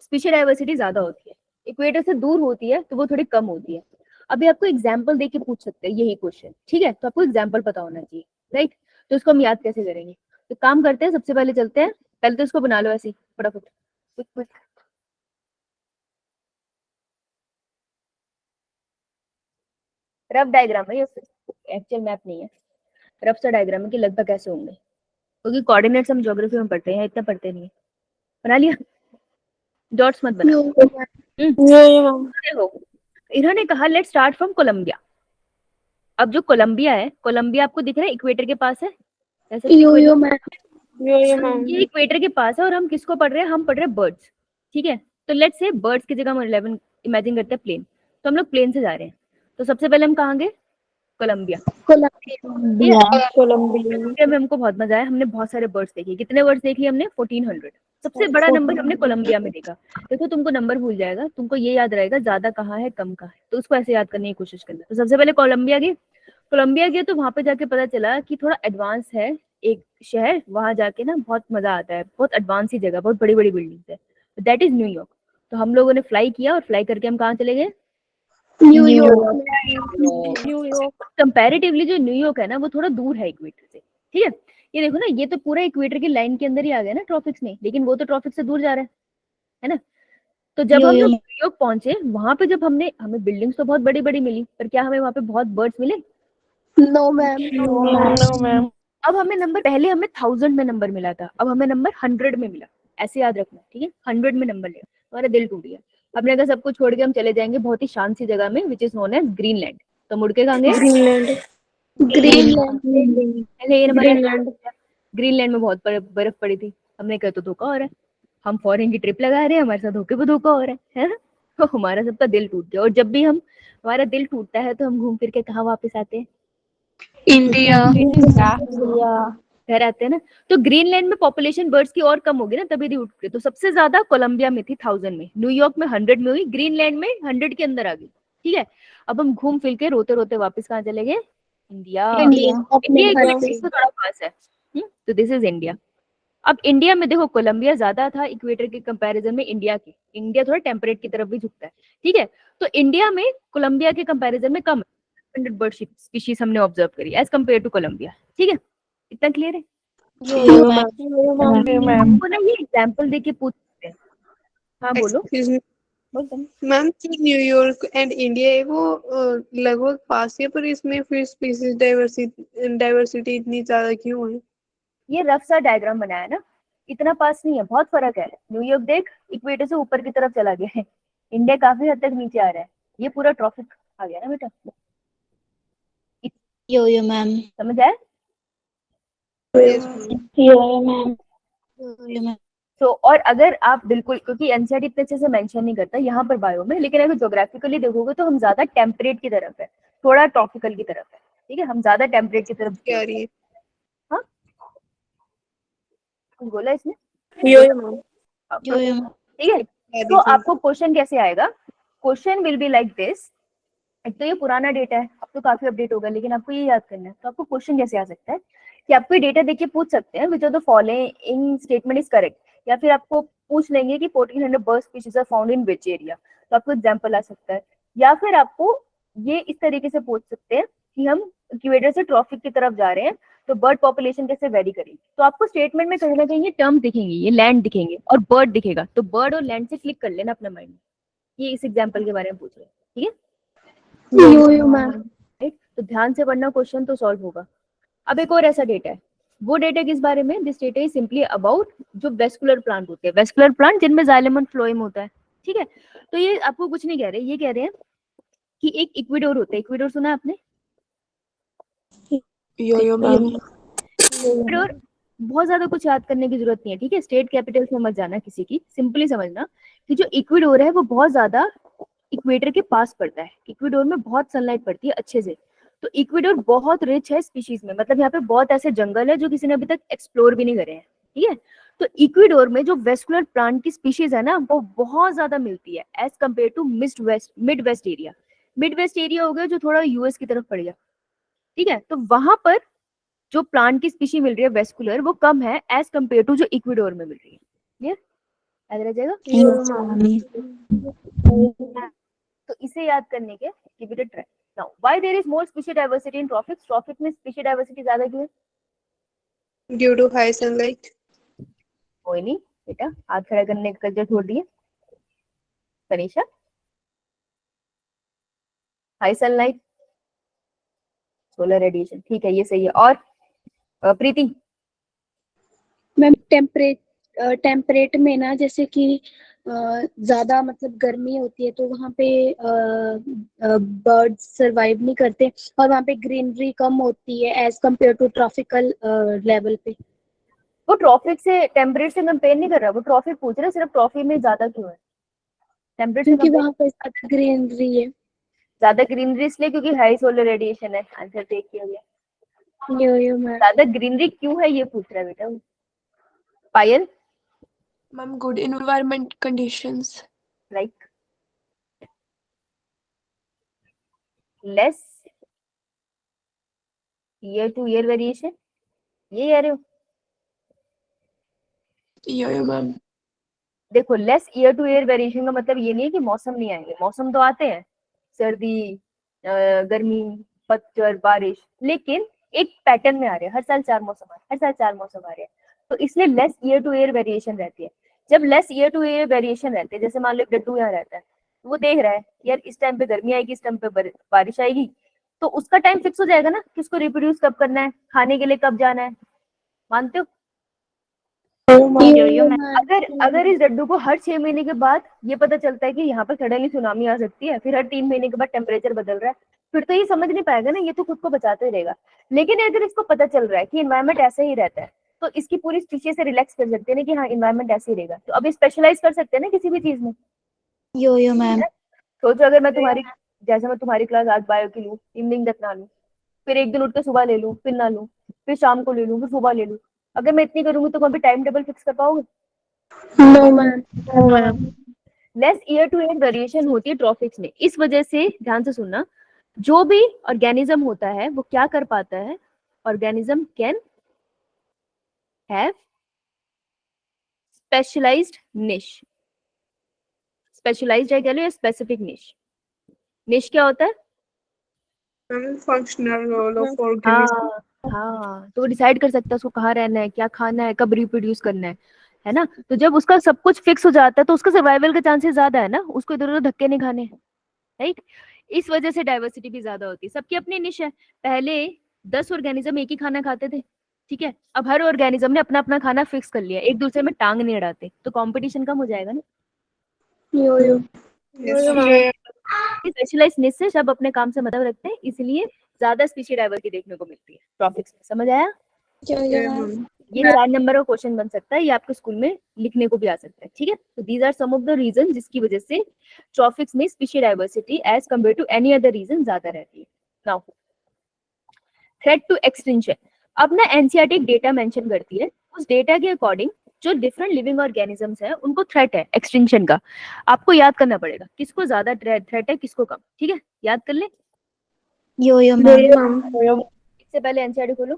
स्पीशी डाइवर्सिटी ज्यादा होती है, इक्वेटर से दूर होती है तो वो थोड़ी कम होती है। अभी आपको एग्जाम्पल देके पूछ सकते हैं यही क्वेश्चन, ठीक है? तो आपको एग्जाम्पल पता होना चाहिए, राइट? तो इसको हम याद कैसे करेंगे? तो काम करते हैं, सबसे पहले चलते हैं, पहले तो इसको बना लो ऐसे ही फटाफट, क्विक क्विक। रफ डायग्राम है ये, एक्चुअल मैप नहीं है, रफ सा डायग्राम है कि लगभग कैसे होंगे, क्योंकि कोऑर्डिनेट्स हम ज्योग्राफी में पढ़ते हैं, इतना पढ़ते नहीं है। बना लिया? डॉट्स मत बना। देखो इन्होंने कहा लेट्स स्टार्ट फ्रॉम कोलंबिया। अब जो कोलंबिया है, कोलंबिया आपको दिख रहा है इक्वेटर के पास है, ऐसे ये इक्वेटर के पास है। और हम किसको पढ़ रहे हैं? हम पढ़ रहे हैं बर्ड्स, ठीक है? तो लेट्स से बर्ड्स की जगह हम 11 इमेजिन करते हैं प्लेन, तो हम लोग प्लेन से जा रहे हैं। तो सबसे पहले हम कहाँ गए? कोलंबिया। कोलंबिया में हमको बहुत मजा आया, हमने बहुत सारे बर्ड्स देखे। कितने बर्ड्स देख लिए हमने? 1400। सबसे बड़ा नंबर हमने कोलंबिया में देखा। देखो तुमको नंबर भूल जाएगा, तुमको ये याद रहेगा ज्यादा कहाँ है कम कहाँ है, तो उसको ऐसे याद करने की कोशिश करना। तो सबसे पहले कोलंबिया गए। कोलंबिया गए तो वहां पे जाके पता चला कि थोड़ा एडवांस है एक शहर, वहां जाके ना बहुत मजा आता है, बहुत एडवांस ही जगह, बहुत बड़ी बड़ी बिल्डिंग्स है, दैट इज न्यूयॉर्क। तो हम लोगों ने फ्लाई किया और फ्लाई करके हम कहाँ चले गए? न्यूयॉर्क। कंपैरेटिवली जो न्यूयॉर्क है ना वो थोड़ा दूर है इक्वेटर से, ठीक है? ये देखो ना, ये तो पूरा इक्वेटर की लाइन के अंदर ही आ गया ना ट्रॉपिक्स में, लेकिन वो तो ट्रॉपिक्स से दूर जा रहा है ना? तो जब हम लोग न्यूयॉर्क पहुंचे, वहां पे जब हमें बिल्डिंग्स तो बहुत बड़ी बड़ी मिली, पर क्या हमें वहां पे बहुत बर्ड्स मिले? No ma'am. अब हमें नंबर, पहले हमें 1000 में नंबर मिला था, अब हमें नंबर 100 में मिला। ऐसे याद रखना, ठीक है? 100 में नंबर लिया, हमारा दिल टूट गया। हमने कहा सब कुछ छोड़ के हम चले जाएंगे बहुत ही शांत सी जगह में, which is known as Greenland. तो मुड़ के कहाँ गए? ग्रीनलैंड में बहुत बर्फ पड़ी थी। हमने कहा तो धोखा हो रहा है, हम फॉरेन की ट्रिप लगा रहे हैं, हमारे साथ धोखे पे धोखा हो रहा है ना? तो हमारा सबका दिल टूट गया। और जब भी हमारा दिल टूटता है तो हम घूम फिर के कहाँ वापस आते हैं? इंडिया। घर आते हैं ना। तो ग्रीनलैंड में पॉपुलेशन बर्ड्स की और कम होगी ना, तभी दी उठ गई। तो सबसे ज्यादा कोलंबिया में थी 1000 में, न्यूयॉर्क में 100 में हुई, ग्रीनलैंड में 100 के अंदर आ गई, ठीक है? अब हम घूम फिर के रोते रोते वापस कहाँ चले गए? इंडिया से थोड़ा पास है। तो दिस इज इंडिया। अब इंडिया में देखो कोलंबिया ज्यादा था इक्वेटर के कंपैरिजन में इंडिया के, इंडिया थोड़ा टेम्परेट की तरफ भी झुकता है, ठीक है? तो इंडिया में कोलंबिया के कंपैरिजन में कम 100 बर्ड स्पीशीज हमने ऑब्जर्व करी एज कम्पेयर टू कोलंबिया। ठीक है, इतना क्लियर है? Yes ma'am. मैम तो ना ये एग्जांपल देके पूछ सकते हैं। हाँ बोलो। एक्सक्यूज मी बोल तुम। मैम, न्यूयॉर्क एंड इंडिया है वो लगभग पास है, पर इसमें फिर स्पीसीज डाइवर्सिटी इतनी ज्यादा क्यों है? ये रफ सा डायग्राम बनाया ना, इतना पास नहीं है, बहुत फर्क है। न्यूयॉर्क देख इक्वेटर से ऊपर की तरफ चला गया है, इंडिया काफी हद तक नीचे आ रहा है। ये पूरा ट्रॉफिक आ गया ना बेटा, यो मैम। समझ आया? Yes, यो मैम। तो और अगर आप बिल्कुल, क्योंकि एनसीईआरटी इतने अच्छे से मेंशन नहीं करता यहाँ पर बायो में, लेकिन अगर ज्योग्राफिकली देखोगे तो हम ज्यादा टेम्परेट की तरफ है, थोड़ा ट्रॉपिकल की तरफ है। ठीक है, हम ज्यादा टेम्परेट की तरफ क्या रही है? हाँ कुछ बोला इसमें? यो मैम। यो मैम। ठीक है, तो आपको क्वेश्चन कैसे आएगा? Question will be like this. एक तो ये पुराना डेटा है, अब तो काफी अपडेट होगा, लेकिन आपको ये याद करना है। तो आपको क्वेश्चन कैसे आ सकता है कि आपको डेटा देखिए पूछ सकते हैं which of the following statement is correct, या फिर आपको पूछ लेंगे कि 1400 bird species are found in which area, तो आपको एग्जांपल आ सकता है। या फिर आपको ये इस तरीके से पूछ सकते हैं कि हम इक्वेटर से ट्रॉपिक की तरफ जा रहे हैं, तो बर्ड पॉपुलेशन कैसे वेरी करेगी। तो आपको स्टेटमेंट में कहीं ना कहीं ये टर्म दिखेंगे, ये लैंड दिखेंगे और बर्ड दिखेगा, तो बर्ड और लैंड से क्लिक कर लेना अपना माइंड में। ये इस एग्जाम्पल के बारे में पूछ रहे हैं। ठीक है, यो मैम। राइट? तो ध्यान से पढ़ना, क्वेश्चन तो सॉल्व होगा। अब एक और ऐसा डेटा है, वो डेटा किस बारे में? This data is simply about जो वेस्कुलर प्लांट होते हैं, वेस्कुलर प्लांट जिनमें जाइलम एंड फ्लोएम होता है। ठीक है, तो ये आपको कुछ नहीं कह रहे, ये कह रहे हैं कि एक इक्वेडोर होता है। इक्वेडोर सुना है आपने? यो मैम। इक्वेडोर बहुत ज्यादा कुछ याद करने की जरूरत नहीं है। ठीक है, स्टेट कैपिटल्स में मत जाना किसी की, सिंपली समझना कि जो इक्वेडोर है वो बहुत ज्यादा इक्वेटर के पास पड़ता है। इक्वेडोर में बहुत सनलाइट पड़ती है अच्छे से, तो इक्वेडोर बहुत रिच है स्पीशीज में, मतलब यहाँ पे बहुत ऐसे जंगल है जो किसी ने अभी तक एक्सप्लोर भी नहीं करे हैं। ठीक है, तो इक्वेडोर में जो वेस्कुलर प्लांट की स्पीशीज है ना, वो बहुत ज्यादा मिलती है as compared to mid west area. Mid west area हो गया जो थोड़ा यूएस की तरफ पड़ गया। ठीक है, तो वहां पर जो प्लांट की स्पीशी मिल रही है वेस्कुलर, वो कम है एज कम्पेयर टू जो इक्वेडोर में मिल रही है। क्लियर? याद रह जाएगा? तो इसे याद करने के give it a try. Now why there is more species diversity in tropics? Tropic में स्पीशी डाइवर्सिटी ज्यादा क्यों है? Due to high sunlight. कोई नहीं बेटा, हाथ खड़ा करने का कल्चर छोड़ दिए। Tanisha, high sunlight, solar radiation, ठीक है ये सही है। और प्रीति? मैम टेम्परेट में ना, जैसे कि ज्यादा मतलब गर्मी होती है तो वहाँ पे बर्ड्स सरवाइव नहीं करते, और वहाँ पे ग्रीनरी कम होती है as compared to tropical level पे। वो ट्रॉपिक से टेम्परेट से कंपेयर नहीं कर रहा, वो ट्रॉपिक पूछ रहा है सिर्फ ट्रॉफी में ज्यादा क्यों है। टेम्परेट से क्योंकि compare- वहाँ पे ज्यादा ग्रीनरी है। ज्यादा ग्रीनरी इसलिए क्योंकि हाई सोलर रेडिएशन है। आंसर टेक किया गया। यो मैम। ज्यादा ग्रीनरी क्यों है ये पूछ रहा है बेटा। Payal? Ma'am good environment conditions. Like less year to year variation, ये कह रहे हो? Yo ma'am. देखो, less year to year variation का मतलब ये नहीं है कि मौसम नहीं आएंगे, मौसम तो आते हैं, सर्दी, गर्मी, पतझड़, बारिश, लेकिन एक पैटर्न में आ रहे हैं। हर साल 4 मौसम आ रहे हैं, हर साल 4 मौसम आ रहे हैं, तो इसलिए less year to year variation रहती है। जब less year to year variation रहते हैं, जैसे मान लो डड्डू यहाँ रहता है, वो देख रहा है यार इस टाइम पे गर्मी आएगी, इस टाइम पे बारिश आएगी, तो उसका टाइम फिक्स हो जाएगा ना, किसको रिप्रोड्यूस कब करना है, खाने के लिए कब जाना है। मानते हो? अगर इस डड्डू को हर 6 महीने के बाद ये पता चलता है कि यहाँ पर सडनली सुनामी आ सकती है, फिर हर 3 महीने के बाद टेम्परेचर बदल रहा है, फिर तो ये समझ नहीं पाएगा ना, ये तो खुद को बचाते रहेगा। लेकिन अगर इसको पता चल रहा है कि इन्वायरमेंट ऐसा ही रहता है, तो इसकी पूरी स्पीशीज से रिलैक्स कर सकते हैं ना कि हाँ इन्वायरमेंट ऐसे ही रहेगा, तो अब स्पेशलाइज कर सकते हैं ना किसी भी चीज में। यो मैम। सोचो अगर मैं तुम्हारी, जैसे मैं तुम्हारी क्लास आज बायो की लूँ, इवनिंग तक ना लूँ, फिर एक दिन उठ के सुबह ले लूँ, फिर ना लूँ, फिर शाम को ले लूँ, फिर सुबह ले लूँ, अगर मैं इतनी करूंगी तो कभी टाइम टेबल फिक्स कर पाओगे? No ma'am. Less year to year variation होती है ट्रॉपिक्स में। इस वजह से ध्यान से सुनना, जो भी ऑर्गेनिज्म होता है वो क्या कर पाता है, ऑर्गेनिज्म कैन हैव स्पेशलाइज्ड निश, स्पेशलाइज्ड है कह लो या स्पेसिफिक निश। निश क्या होता है? Ma'am functional role of organism. हाँ, तो वो डिसाइड कर सकता है उसको कहाँ रहना है, क्या खाना है, कब रिप्रोड्यूस करना है ना। तो जब उसका सब कुछ फिक्स हो जाता है तो उसका सर्वाइवल का चांसेस ज्यादा है ना, उसको इधर उधर धक्के नहीं खाने, राइट। इस वजह से डाइवर्सिटी भी ज्यादा होती है। सबकी अपनी निश है। पहले 10 ऑर्गेनिज्म एक ही खाना खाते थे, ठीक है, अब हर ऑर्गेनिज्म ने अपना अपना खाना फिक्स कर लिया, एक दूसरे में टांग नहीं अड़ाते, तो कंपटीशन कम हो जाएगा ना। यो यो स्पेशलाइज्ड निश से सब अपने काम से मतलब रखते हैं, इसलिए ज्यादा स्पीशी डाइवर्सिटी देखने को मिलती है ट्रॉफिक्स में। समझ आया? ये 4 नंबर का क्वेश्चन बन सकता है, ये आपके स्कूल में लिखने को भी आ सकता है, ठीक है। तो these are some of the reason जिसकी वजह से ट्रॉफिक्स में species diversity as compare to any other region ज्यादा रहती है। Now threat to extinction. अब ना एनसीईआरटी डेटा मेंशन करती है, उस डेटा के अकॉर्डिंग जो डिफरेंट लिविंग ऑर्गेनिजम्स हैं उनको थ्रेट है एक्सटिंक्शन का। आपको याद करना पड़ेगा किसको ज्यादा थ्रेट है किसको कम, ठीक है, याद कर ले। Yes ma'am. इससे पहले एनसीईआरटी खोलो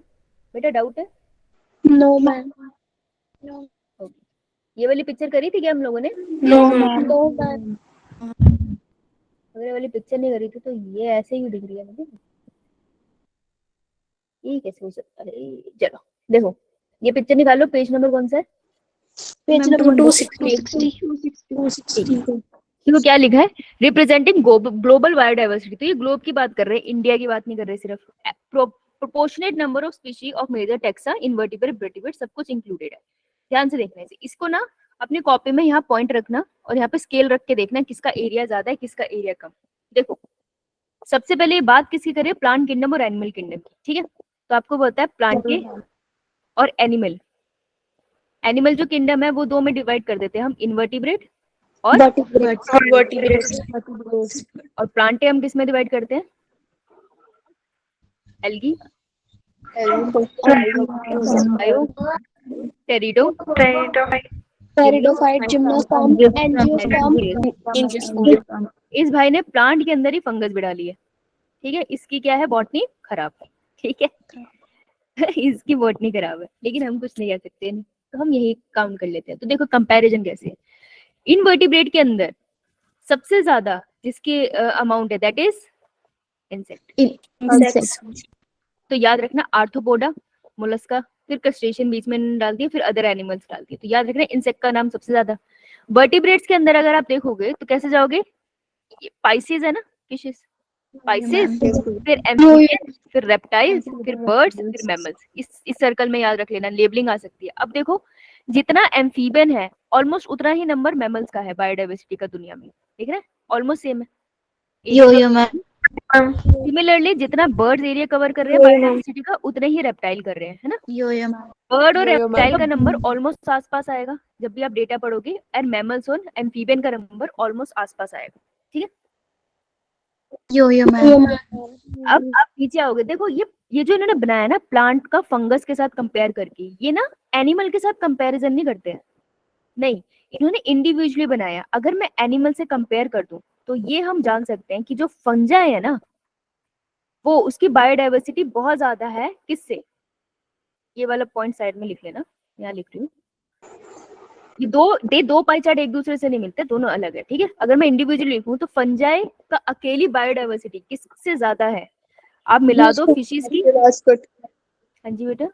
बेटा, डाउट है? No ma'am. ये वाली पिक्चर करी थी क्या हम लोगों ने? No ma'am. No ma'am. अगर ये वाली पिक्चर नहीं करी थी तो ये ऐसे ही दिख रही है मुझे, ये कैसे हो सकता है? चलो देखो, ये पिक्चर निकालो, पेज नंबर कौन सा है? Page ma'am number 260। 260। देखो क्या लिखा है, रिप्रेजेंटिंग ग्लोबल बायोडाइवर्सिटी। तो ये ग्लोब की बात कर रहे हैं, इंडिया की बात नहीं कर रहे सिर्फ। Proportionate number of species of major taxa invertebrate vertebrate सब कुछ इंक्लूडेड है। ध्यान से देखना है इसको ना, अपनी कॉपी में यहाँ पॉइंट रखना और यहाँ पे स्केल रख के देखना किसका एरिया ज्यादा है किसका एरिया कम। देखो सबसे पहले ये बात किसकी करें, प्लांट किंगडम और एनिमल किंगडम की, ठीक है। तो आपको पता है प्लांट के और एनिमल, एनिमल जो किंगडम है वो दो में डिवाइड कर देते हैं हम, इनवर्टिब्रेट और और प्लांटे हम किस में डिवाइड करते हैं? Algae, टेरिडो, pteridophyte, gymnosperm, angiosperm. इस भाई ने प्लांट के अंदर ही फंगस बिठा ली है, ठीक है। इसकी क्या है, बॉटनी खराब है, ठीक है। इसकी बॉटनी खराब है, लेकिन हम कुछ नहीं कह सकते, तो हम यही काउंट कर लेते हैं। तो देखो कंपैरिजन कैसे है, इनवर्टिब्रेट के अंदर सबसे ज्यादा जिसकी अमाउंट है दैट इज इंसेक्ट। तो याद रखना आर्थ्रोपोडा, मोलस्का, फिर क्रस्टेशियन बीच में डाल दिए, फिर अदर एनिमल्स डाल दिए। तो याद रखना इंसेक्ट का नाम सबसे ज्यादा। वर्टिब्रेट्स के अंदर अगर आप देखोगे तो कैसे जाओगे, पाइसेस है ना, फिशेस, पाइसेस, फिर एम्फीबियन, फिर रेप्टाइल्स, फिर बर्ड्स, फिर मैमल्स। इस सर्कल में याद रख लेना, लेबलिंग आ सकती है। अब देखो जितना एम्फीबियन है ऑलमोस्ट उतना ही नंबर मैमल्स का है बायोडाइवर्सिटी का दुनिया में, ठीक है, ऑलमोस्ट सेम है। Yes ma'am. सिमिलरली जितना बर्ड्स एरिया कवर कर रहे हैं बायोडाइवर्सिटी का, उतने ही रेप्टाइल कर रहे हैं, है ना। यो मैम। बर्ड और रेप्टाइल का नंबर ऑलमोस्ट आसपास आएगा जब भी आप डेटा पढ़ोगे, एंड मैमल्स और एम्फीबियन का नंबर ऑलमोस्ट आसपास आएगा, ठीक है। Yes ma'am. अब आप नीचे आओगे, देखो ये जो इन्होंने बनाया ना प्लांट का फंगस के साथ कंपेयर करके, ये ना एनिमल के साथ कंपैरिजन नहीं करते हैं, नहीं, इन्होंने इंडिविजुअली बनाया। अगर मैं एनिमल से कंपेयर कर दूं तो ये हम जान सकते हैं कि जो फंजाई है ना वो उसकी बायोडाइवर्सिटी बहुत ज्यादा है किससे, ये वाला पॉइंट साइड में लिख लेना, यहाँ लिख रही हूँ। ये दो पाई चार्ट एक दूसरे से नहीं मिलते, दोनों अलग है, ठीक है। अगर मैं इंडिविजुअली लिखूं तो फंजाई का अकेली बायोडाइवर्सिटी किससे ज्यादा है, आप मिला दो फिशेस की। हाँ जी बेटा,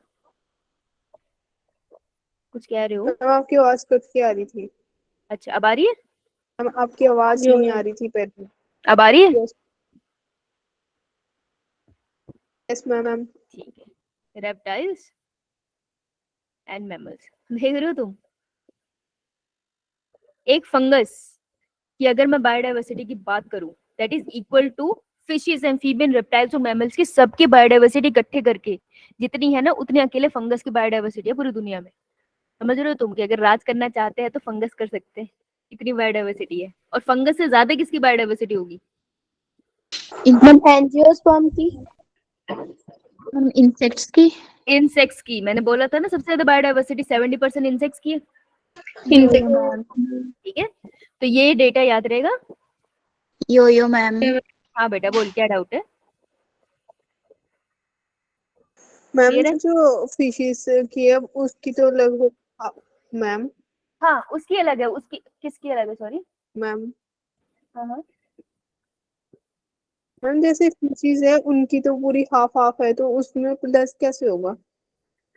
कुछ कह रहे हो? आपकी आवाज कट के आ रही थी। अच्छा अब आ रही है? आपकी आवाज नहीं आ रही थी पहले। अब आ रही है? Yes ma'am. ठीक है, रेप्टाइल्स एंड मैमल्स, देख रहे हो तुम। एक फंगस की अगर मैं बायोडाइवर्सिटी की बात करूं that is equal to fishes, amphibian, reptiles और मैमल्स की सबकी बायोडाइवर्सिटी इकट्ठे करके जितनी है ना, उतनी अकेले फंगस की बायोडाइवर्सिटी है पूरी दुनिया में। समझ रहे हो तुम कि अगर राज करना चाहते हैं तो फंगस कर सकते हैं, इतनी बायोडाइवर्सिटी है। और फंगस से ज्यादा किसकी बायोडाइवर्सिटी होगी? एंजियोस्पर्म की, इंसेक्ट्स की। इंसेक्ट्स की, मैंने बोला था ना सबसे ज्यादा बायोडाइवर्सिटी 70% इंसेक्ट्स की है, ठीक है। तो ये डेटा याद रहेगा। यो मैम। हाँ बेटा बोल, क्या डाउट है? मैम Clear है? जो फिशेस की है उसकी तो लगभग मैम हाँ उसकी अलग है, उसकी किसकी अलग है, सॉरी मैम हाँ हाँ मैम जैसे फिशेस है उनकी तो पूरी हाफ हाफ है, तो उसमें प्लस कैसे होगा?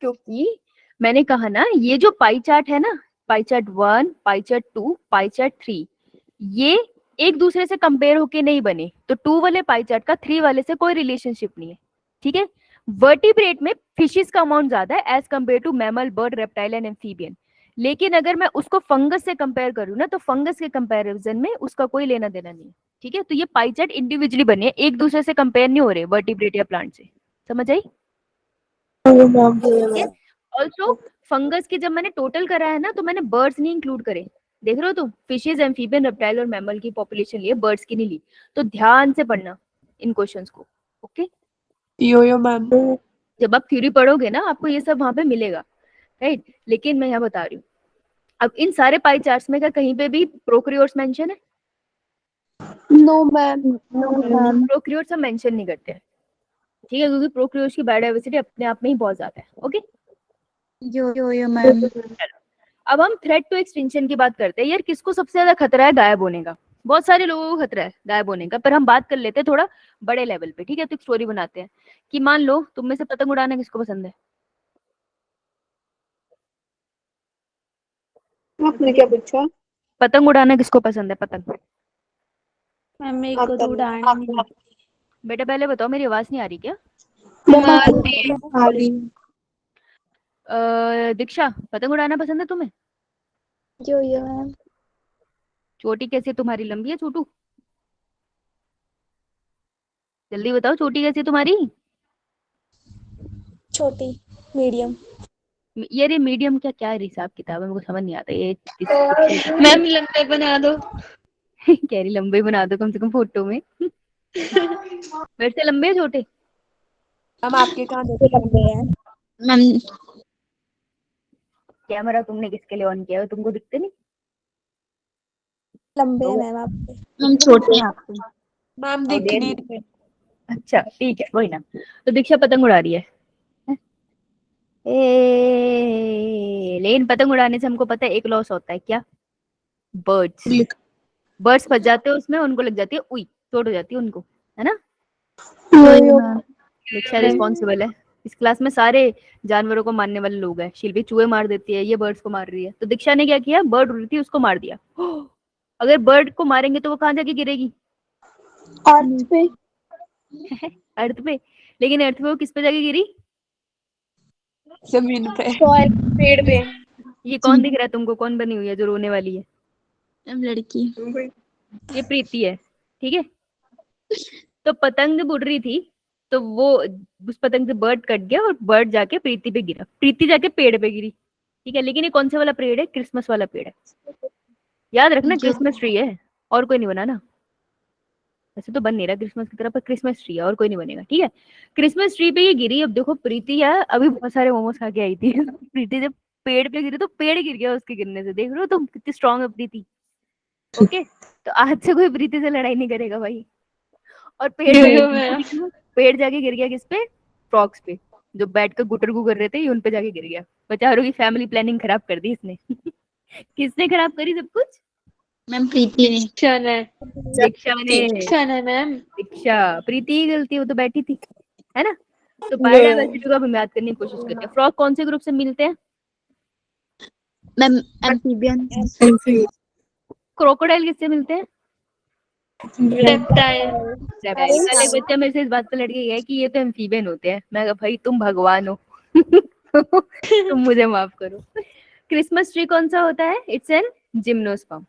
क्योंकि मैंने कहा ना, ये जो पाई चार्ट है ना, pie chart 1, pie chart 2, pie chart 3, ये एक दूसरे से कंपेयर होके नहीं बने। तो 2 वाले पाई चार्ट का 3 वाले से कोई रिलेशनशिप नहीं है, ठीक है। वर्टिब्रेट में फिशेस का अमाउंट ज्यादा है as compare to mammal, bird, reptile and amphibian. लेकिन अगर मैं उसको फंगस से कंपेयर करूँ ना, तो फंगस के कंपैरिजन में उसका कोई लेना देना नहीं है, ठीक है। तो ये पाई चार्ट इंडिविजुअली बने, एक दूसरे से कंपेयर नहीं हो रहे वर्टिब्रेट या प्लांट से। समझ आई? ऑल्सो फंगस की जब मैंने टोटल करा है ना, तो मैंने बर्ड्स नहीं इंक्लूड करे। देख रहे हो तुम, फिशेज, एम्फीबियन, रेप्टाइल और मैमल की पॉपुलेशन ली है, बर्ड्स की नहीं ली। तो ध्यान से पढ़ना इन क्वेश्चंस को, ओके। यो मैम। जब आप थ्योरी पढ़ोगे ना, आपको ये सब वहां पे मिलेगा, राइट। लेकिन मैं यहाँ बता रही हूँ, अब इन सारे पाई चार्ट्स में क्या कहीं पे भी प्रोक्रियोट्स मेंशन है? नो मैम। प्रोक्रियोट्स हम मेंशन नहीं करते हैं, ठीक है, क्योंकि प्रोक्रियोट्स की बायोडाइवर्सिटी अपने आप में ही बहुत ज्यादा है, ओके। यो मैम। अब हम थ्रेट टू एक्सटिंक्शन की बात करते हैं। यार किसको सबसे ज्यादा खतरा है गायब होने का? बहुत सारे लोगों को खतरा है गायब होने का, पर हम बात कर लेते हैं थोड़ा बड़े लेवल पे, ठीक है। तो एक स्टोरी बनाते हैं कि मान लो तुम में से पतंग उड़ाना किसको पसंद है? आपने क्या पूछा? पतंग उड़ाना किसको पसंद है? पतंग। मैम मेरे को तो उड़ाना नहीं आता। बेटा पहले बताओ, मेरी आवाज नहीं आ रही क्या? दीक्षा, पतंग उड़ाना पसंद है तुम्हें? यो मैम। चोटी कैसी है तुम्हारी, लंबी है छोटू? जल्दी बताओ, चोटी कैसी है तुम्हारी? छोटी, मीडियम। ये रे मीडियम क्या क्या हिसाब किताब है, मेरे को समझ नहीं आता ये। मैम लंबे बना दो। कह रही लंबे बना दो कम से कम फोटो में। मेरे से लंबे है छोटे? हम आपके कहाँ देखे हैं? मैम कैमरा तुमने किसके लिए ऑन किया है, तुमको दिखते नहीं? लंबे हैं तो- मैम आपके। मैम छोटे हैं आपसे। मैम दिख देर- नहीं रहे। अच्छा ठीक है, वही ना। तो दीक्षा पतंग उड़ा रही है। लेकिन पतंग उड़ाने से हमको पता है एक लॉस होता है, क्या? बर्ड्स फंस जाते हैं उसमें, उनको लग जाती है उई, चोट हो जाती है उनको, है ना। यो मैम। दीक्षा रिस्पॉन्सिबल है। इस क्लास में सारे जानवरों को मारने वाले लोग हैं। शिल्पी चूहे मार देती है, ये बर्ड्स को मार रही है। तो दीक्षा ने क्या किया, बर्ड उड़ रही थी उसको मार दिया। अगर बर्ड को मारेंगे तो वो कहाँ जाके गिरेगी? अर्थ पे। अर्थ पे। लेकिन अर्थ पे वो किस पे जाके गिरी? जमीन पे। सॉइल। पेड़ पे। ये कौन दिख रहा है तुमको, कौन बनी हुई है जो रोने वाली है? मैम लड़की। ये प्रीति है, ठीक है। तो पतंग जब उड़ रही थी, तो वो उस पतंग से बर्ड कट गया और बर्ड जाके प्रीति पे गिरा, प्रीति जाके पेड़ पे गिरी, ठीक है। लेकिन ये कौन से वाला पेड़ है? क्रिसमस वाला पेड़ है, याद रखना। क्रिसमस ट्री है, और कोई नहीं बना ना। वैसे तो बन नहीं रहा क्रिसमस की तरह, पर क्रिसमस ट्री है, और कोई नहीं बनेगा, ठीक है। क्रिसमस ट्री पे ये गिरी। अब देखो प्रीति है, अभी बहुत सारे मोमोज खा के आई थी। प्रीति जब पेड़ पे गिरी तो पेड़ गिर गया उसके गिरने से। देख रहे हो तुम कितनी स्ट्रांग है प्रीति, ओके। तो आज से कोई प्रीति से लड़ाई नहीं करेगा भाई। और पेड़ जाके गिर गया किस पे? फ्रॉक्स पे, जो बैठ कर गुटर गु कर रहे थे, ये उन पे जाके गिर गया। बेचारों की फैमिली प्लानिंग खराब कर दी इसने। किसने खराब करी सब कुछ? मैम प्रीति ने। दीक्षा ने। दीक्षा ने। दीक्षा ने मैम। दीक्षा, प्रीति की गलती, वो तो बैठी थी, है ना। तो बायोडाइवर्सिटी को हम याद करने की कोशिश करते हैं। फ्रॉग कौन से ग्रुप से मिलते हैं? Ma'am amphibian. क्रोकोडाइल किससे मिलते हैं? रेप्टाइल। रेप्टाइल। कल एक बच्चा मेरे से इस बात पे लड़ गया है कि ये तो एम्फीबियन होते हैं। मैं कहा भाई तुम भगवान हो। तुम मुझे माफ करो। क्रिसमस ट्री कौन सा होता है? It's an gymnosperm.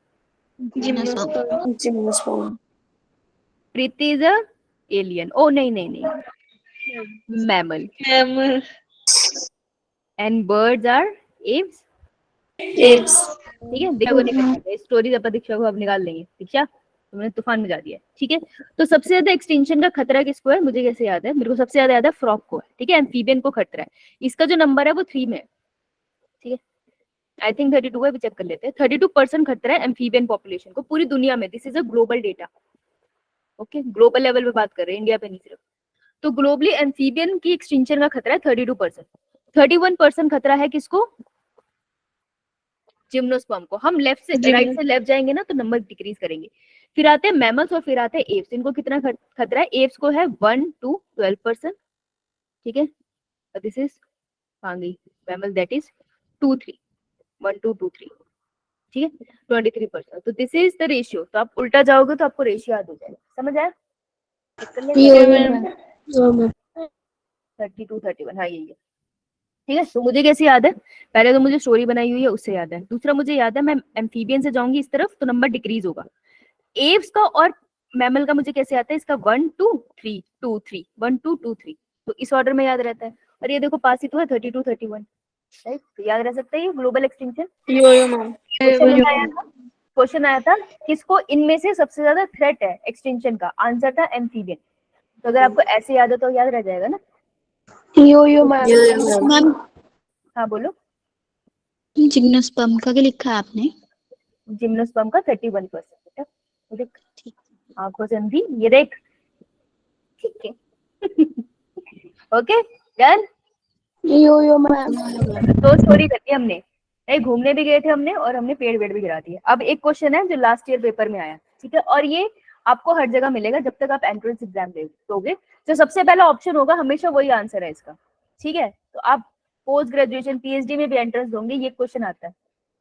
Gymnosperm. Preeti is a alien. ओ नहीं नहीं नहीं, mammal. Ma'am. And birds are aves. Apes. ठीक है, दीक्षा को नहीं पता स्टोरीज, अपन दीक्षा को अब निकाल लेंगे। दीक्षा तुमने तूफान मचा दिया, ठीक है। तो सबसे ज्यादा एक्सटिंक्शन का खतरा किसको है? मुझे कैसे याद है, मेरे को सबसे ज्यादा याद है फ्रॉग को है, ठीक है। एम्फीबियन को खतरा है। इसका जो नंबर है वो 3 में है, ठीक है। आई थिंक 32 है, भी चेक कर लेते हैं। 32% खतरा है एम्फीबियन पॉपुलेशन को पूरी दुनिया में। This is a global data, okay. Global level पे बात कर रहे हैं, इंडिया पे नहीं सिर्फ। तो ग्लोबली एम्फीबियन की एक्सटिंक्शन का खतरा है 32%। 31% खतरा है किसको? जिम्नोस्पर्म को। हम लेफ्ट से राइट से लेफ्ट जाएंगे ना, तो नंबर डिक्रीज करेंगे। फिर आते हैं मैमल्स और फिर आते हैं एप्स। इनको कितना खतरा है? एप्स को है 1 to 12%, ठीक है, this is fungi mammal that is 2-3, 1 to 2-3, ठीक है, 23%। तो दिस इज द रेशियो। तो आप उल्टा जाओगे तो आपको रेशियो याद हो जाएगा, समझ आया? यो मैम 32-31, हाँ यही है, ठीक है। तो मुझे कैसे याद है? पहले तो मुझे स्टोरी बनाई हुई है उससे याद है, दूसरा मुझे याद है मैं एम्फीबियन से जाऊंगी इस तरफ तो नंबर डिक्रीज होगा। एव्स का और मैमल का मुझे कैसे आता है? इसका 1 to 3, 2 3, 1 to 2 3, तो इस ऑर्डर में याद रहता है। और ये देखो पास ही तो है 32-31, राइट? तो याद रह सकता है ये ग्लोबल एक्सटिंक्शन। यो मैम क्वेश्चन आया था किसको इनमें से सबसे ज्यादा थ्रेट है एक्सटिंक्शन का? आंसर था एम्फीबियन। तो अगर आपको ऐसे याद है तो याद रह जाएगा ना। यो मैम मैम हाँ बोलो। जिम्नोस्पर्म का क्या लिखा है आपने? जिम्नोस्पर्म का 31%, बेटा ये देख, आंखों से अंधी, ये देख, ठीक है। Okay done. यो मैम तो स्टोरी कर दी हमने, नहीं घूमने भी गए थे हमने और हमने पेड़ वेड़ भी गिरा दिए। अब एक क्वेश्चन है जो लास्ट ईयर पेपर में आया, ठीक है, और ये आपको हर जगह मिलेगा जब तक आप एंट्रेंस एग्जाम दोगे। जो सबसे पहला ऑप्शन होगा हमेशा वही आंसर है इसका, ठीक है। तो आप पोस्ट ग्रेजुएशन पीएचडी में भी एंट्रेंस दोगे, ये क्वेश्चन आता है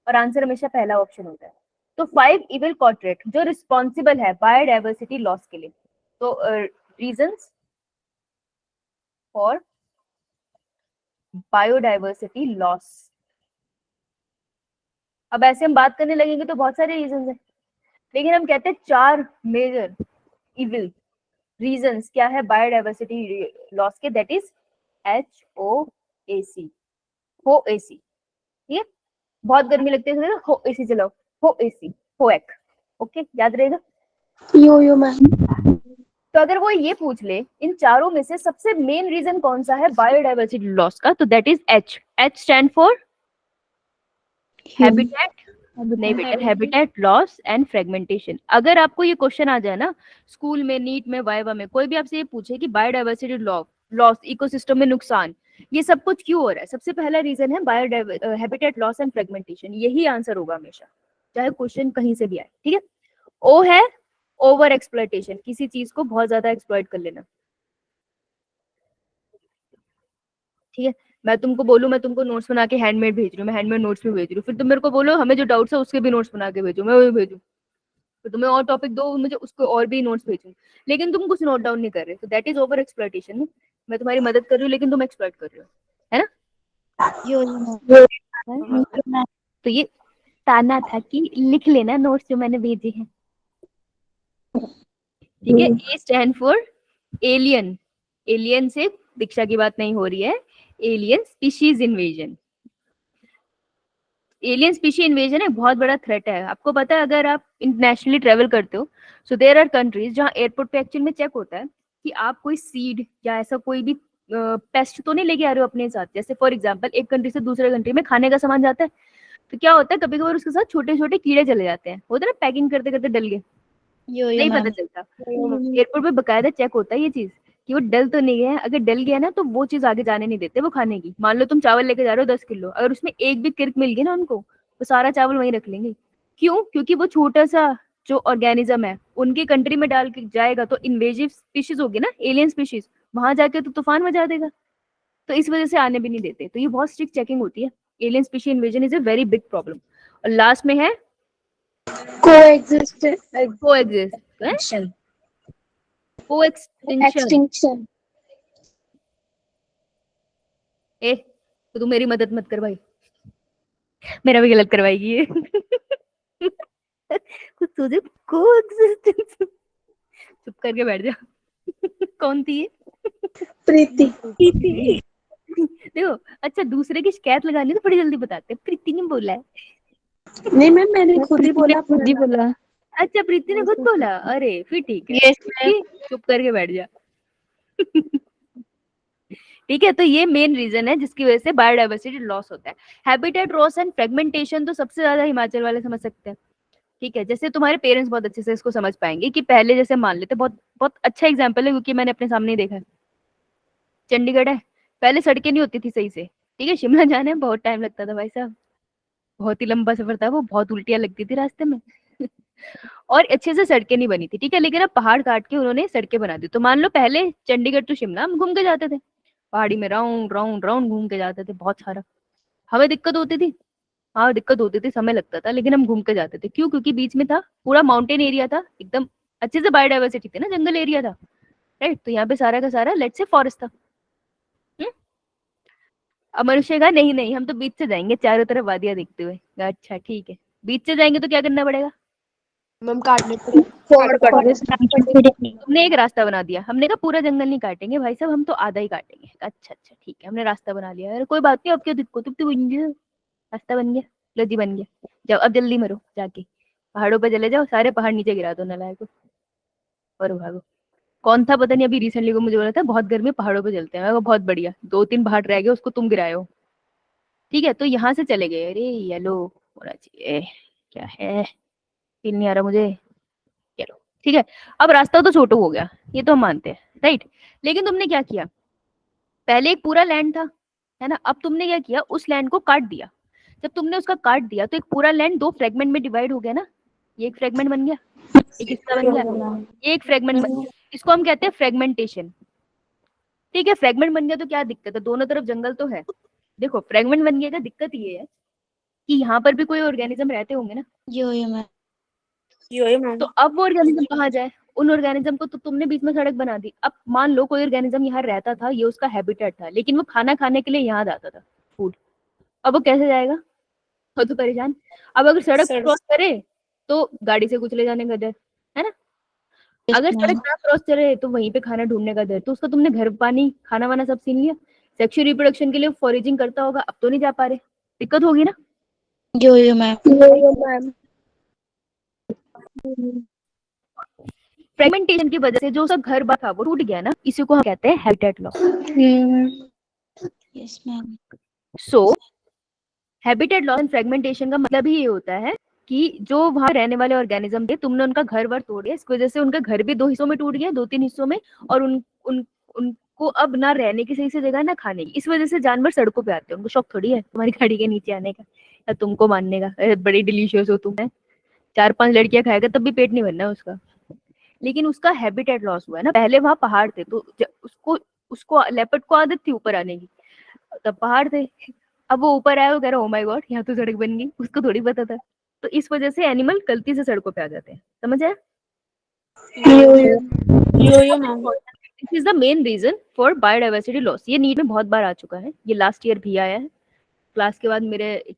और आंसर हमेशा पहला ऑप्शन होता है। तो 5 इविल कॉर्पोरेट जो रिस्पॉन्सिबल है बायोडाइवर्सिटी लॉस के लिए, तो रीजंस फॉर बायोडाइवर्सिटी लॉस। अब ऐसे हम बात करने लगेंगे तो बहुत सारे रीजंस हैं, लेकिन हम कहते हैं 4 मेजर इविल रीजंस क्या है बायोडाइवर्सिटी लॉस के, दैट इज HOAC, HOAC, ठीक है। बहुत गर्मी लगती है तो HOAC चलाओ, HOAC, HOAC, ओके, याद रहेगा। यो मैम तो अगर वो ये पूछ ले इन चारों में से सबसे मेन रीजन कौन सा है बायोडाइवर्सिटी लॉस का, तो that is H stand for habitat, नहीं बेटा, हैबिटेट लॉस एंड फ्रेगमेंटेशन। अगर आपको ये क्वेश्चन आ जाए ना स्कूल में, नीट में, वाइवा में, कोई भी आपसे ये पूछे कि बायोडाइवर्सिटी लॉस, इकोसिस्टम में नुकसान, ये सब कुछ क्यों हो रहा है, सबसे पहला रीजन है हैबिटेट लॉस एंड फ्रेगमेंटेशन, यही आंसर होगा हमेशा, चाहे क्वेश्चन कहीं से भी आए, ठीक है। ओ है ओवर एक्सप्लॉइटेशन, किसी चीज को बहुत ज्यादा एक्सप्लॉइट कर लेना, ठीक है। मैं तुमको बोलूं मैं तुमको नोट्स बना के हैंडमेड भेज रही हूँ, मैं हैंडमेड नोट्स भी भेज रही हूँ, फिर तुम मेरे को बोलो हमें जो डाउट्स है उसके भी नोट्स बना के भेजो, मैं वही भेजूं, तो तुम्हें और टॉपिक दो मुझे उसको और भी नोट्स भेजूं, लेकिन तुम कुछ नोट डाउन नहीं कर रहे, तो दैट इज ओवर एक्सप्लॉइटेशन। मैं तुम्हारी मदद कर रही हूँ लेकिन तुम एक्सप्लॉइट कर रहे हो, है ना। तो ये ताना था कि लिख लेना नोट्स जो मैंने भेजे हैं, ठीक है। ए स्टैंड फॉर एलियन, एलियन से दीक्षा की बात नहीं हो रही है, alien species invasion. Alien species invasion एक बहुत बड़ा थ्रेट है, आपको पता है अगर आप इंटरनेशनली ट्रेवल करते हो, सो देयर आर कंट्रीज जहाँ एयरपोर्ट पे एक्चुअल में चेक होता है कि आप कोई सीड या ऐसा कोई भी पेस्ट तो नहीं लेके आ रहे हो अपने साथ। जैसे फॉर एग्जांपल एक कंट्री से दूसरे कंट्री में खाने का सामान जाता है, तो क्या होता है कभी कभार उसके साथ छोटे छोटे कीड़े चले जाते हैं, होता है ना, पैकिंग करते करते डल गए, नहीं पता चलता। एयरपोर्ट पे बकायदा चेक होता है ये चीज कि वो डल तो नहीं है, अगर डल गया ना तो वो चीज आगे जाने नहीं देते वो खाने की। मान लो तुम चावल लेके जा रहे हो 10 किलो, अगर उसमें एक भी किर्क मिल गई ना उनको, तो सारा चावल वहीं रख लेंगे। क्यों? क्योंकि वो छोटा सा जो ऑर्गेनिज्म है उनकी कंट्री में डाल के जाएगा तो इन्वेजिव स्पीशीज होगी ना, एलियन स्पीशीज, वहां जाके तो तूफान मचा देगा, तो इस वजह से आने भी नहीं देते। तो ये बहुत स्ट्रिक्ट चेकिंग होती है, alien species invasion is a very big problem. और लास्ट में है एक्सटिंक्शन। तो तू मेरी मदद मत कर भाई, मेरा भी गलत करवाएगी ये। तो तुझे कोएक्सिस्टेंस, चुप करके बैठ जा। कौन थी ये? प्रीति। देखो अच्छा, दूसरे की शिकायत लगानी तो बड़ी जल्दी बताते हैं, प्रीति ने बोला है। नहीं मैम मैंने खुद ही बोला। अच्छा प्रीति ने खुद बोला, अरे फिर ठीक है, चुप करके बैठ जा। ठीक है, तो ये मेन रीजन है जिसकी वजह से बायोडाइवर्सिटी लॉस होता है। हैबिटेट लॉस एंड फ्रेगमेंटेशन तो सबसे ज्यादा हिमाचल वाले समझ सकते हैं, ठीक है। जैसे तुम्हारे पेरेंट्स बहुत अच्छे से इसको समझ पाएंगे कि पहले जैसे मान लेते, बहुत बहुत अच्छा एग्जांपल है क्योंकि मैंने अपने सामने ही देखा है। चंडीगढ़ है, पहले सड़कें नहीं होती थी सही से, ठीक है, शिमला जाने में बहुत टाइम लगता था भाई साहब, बहुत ही लंबा सफर था वो, बहुत उल्टियां लगती थी रास्ते में। और अच्छे से सड़कें नहीं बनी थी, ठीक है, लेकिन अब पहाड़ काट के उन्होंने सड़कें बना दी। तो मान लो पहले चंडीगढ़ टू शिमला हम घूम के जाते थे, पहाड़ी में राउंड राउंड राउंड घूम के जाते थे बहुत सारा। हमें दिक्कत होती थी, हाँ दिक्कत होती थी, समय लगता था, लेकिन हम घूम के जाते थे। क्यों? क्योंकि बीच में था पूरा माउंटेन एरिया था, एकदम अच्छे से बायोडाइवर्सिटी थी ना, जंगल एरिया था, राइट। तो यहाँ पे सारा का सारा लेट्स से फॉरेस्ट था। अब मनुष्य कहा नहीं नहीं हम तो बीच से जाएंगे, चारों तरफ वादियां देखते हुए। अच्छा ठीक है, बीच से जाएंगे तो क्या करना पड़ेगा? मैम काटने पड़े। फॉरेस्ट हमने एक रास्ता बना दिया, हमने कहा पूरा जंगल नहीं काटेंगे भाई साहब, हम तो आधा ही काटेंगे। अच्छा अच्छा ठीक है, हमने रास्ता बना लिया, अरे कोई बात नहीं, अब क्या दिक्कत, अब तो बन गया रास्ता, बन गया, लो जी बन गया, जाओ अब जल्दी मरो, जाके पहाड़ों पे चले जाओ, सारे पहाड़ नीचे गिरा दो नालायक को और भागो। कौन था पता नहीं, अभी रिसेंटली को मुझे बोला था बहुत गर्मी, पहाड़ों पे चलते हैं। मैं कहा बहुत बढ़िया, 2-3 पहाड़ रह गए, उसको तुम गिराए हो, ठीक है। तो यहाँ से चले गए, अरे येलो होना चाहिए, क्या है फील नहीं आ रहा मुझे, चलो ठीक है। अब रास्ता तो छोटू हो गया, ये तो हम मानते हैं, राइट। लेकिन तुमने क्या किया, पहले एक पूरा लैंड था, है ना, अब तुमने क्या किया, उस लैंड को काट दिया। जब तुमने उसका काट दिया तो एक पूरा लैंड 2 फ्रेगमेंट में डिवाइड हो गया ना, ये एक फ्रेगमेंट बन गया, एक हिस्सा बन गया, ये एक फ्रेगमेंट बन गया, इसको हम कहते हैं फ्रेगमेंटेशन, ठीक है। फ्रेगमेंट बन गया तो क्या दिक्कत है, दोनों तरफ जंगल तो है। देखो फ्रेगमेंट बन गया का दिक्कत ये है कि यहाँ पर भी कोई ऑर्गेनिज्म रहते होंगे ना, मैम तो अब वो ऑर्गेनिज्म कहाँ जाए, उन ऑर्गेनिज्म को तो तुमने बीच में सड़क बना दी। अब मान लो कोई ऑर्गेनिज्म यहाँ रहता था, ये उसका हैबिटेट था, लेकिन वो खाना खाने के लिए यहाँ आता था, फूड, अब वो कैसे जाएगा, वो तो परेशान। अब अगर सड़क क्रॉस करे तो गाड़ी से कुचले जाने का डर, है ना, अगर सड़क ना क्रॉस करे तो वहीं पे खाना ढूंढने का डर। तो उसका तुमने घर पानी खाना वाना सब छीन लिया, सेक्सुअल रिप्रोडक्शन के लिए फॉरेजिंग करता होगा, अब तो नहीं जा पा रहे, दिक्कत होगी ना। मैम फ्रेगमेंटेशन की वजह से जो उसका घर बार था वो टूट गया ना, इसी को हम कहते हैं habitat loss. Yes ma'am. So habitat loss and fragmentation का मतलब ही ये होता है कि जो वहां रहने वाले ऑर्गेनिज्म थे, तुमने उनका घर वर तोड़ दिया, इस वजह से उनका घर भी 2 हिस्सों में टूट गया, 2-3 हिस्सों में, और उनको अब ना रहने की सही से जगह ना खाने की। इस वजह से जानवर सड़कों पे आते हैं, उनको शौक थोड़ी है तुम्हारी गाड़ी के नीचे आने का या तुमको मारने का, अरे बड़ी डिलीशियस हो तुम, 4-5 लड़कियां खाएगा तब भी पेट नहीं भरना उसका। लेकिन उसका हैबिटेट लॉस हुआ है ना, पहले वहां पहाड़ थे तो उसको उसको लेपर्ड को आदत थी ऊपर आने की, तब पहाड़ थे, अब वो ऊपर आया, वो कह रहा ओ माय गॉड यहाँ तो सड़क बन गई, उसको थोड़ी पता था। तो इस वजह से एनिमल गलती से सड़कों पे आ जाते हैं, समझ आया। This is the main reason for biodiversity loss. ये नीट में बहुत बार आ चुका है, ये लास्ट ईयर भी आया है। क्लास के बाद मेरे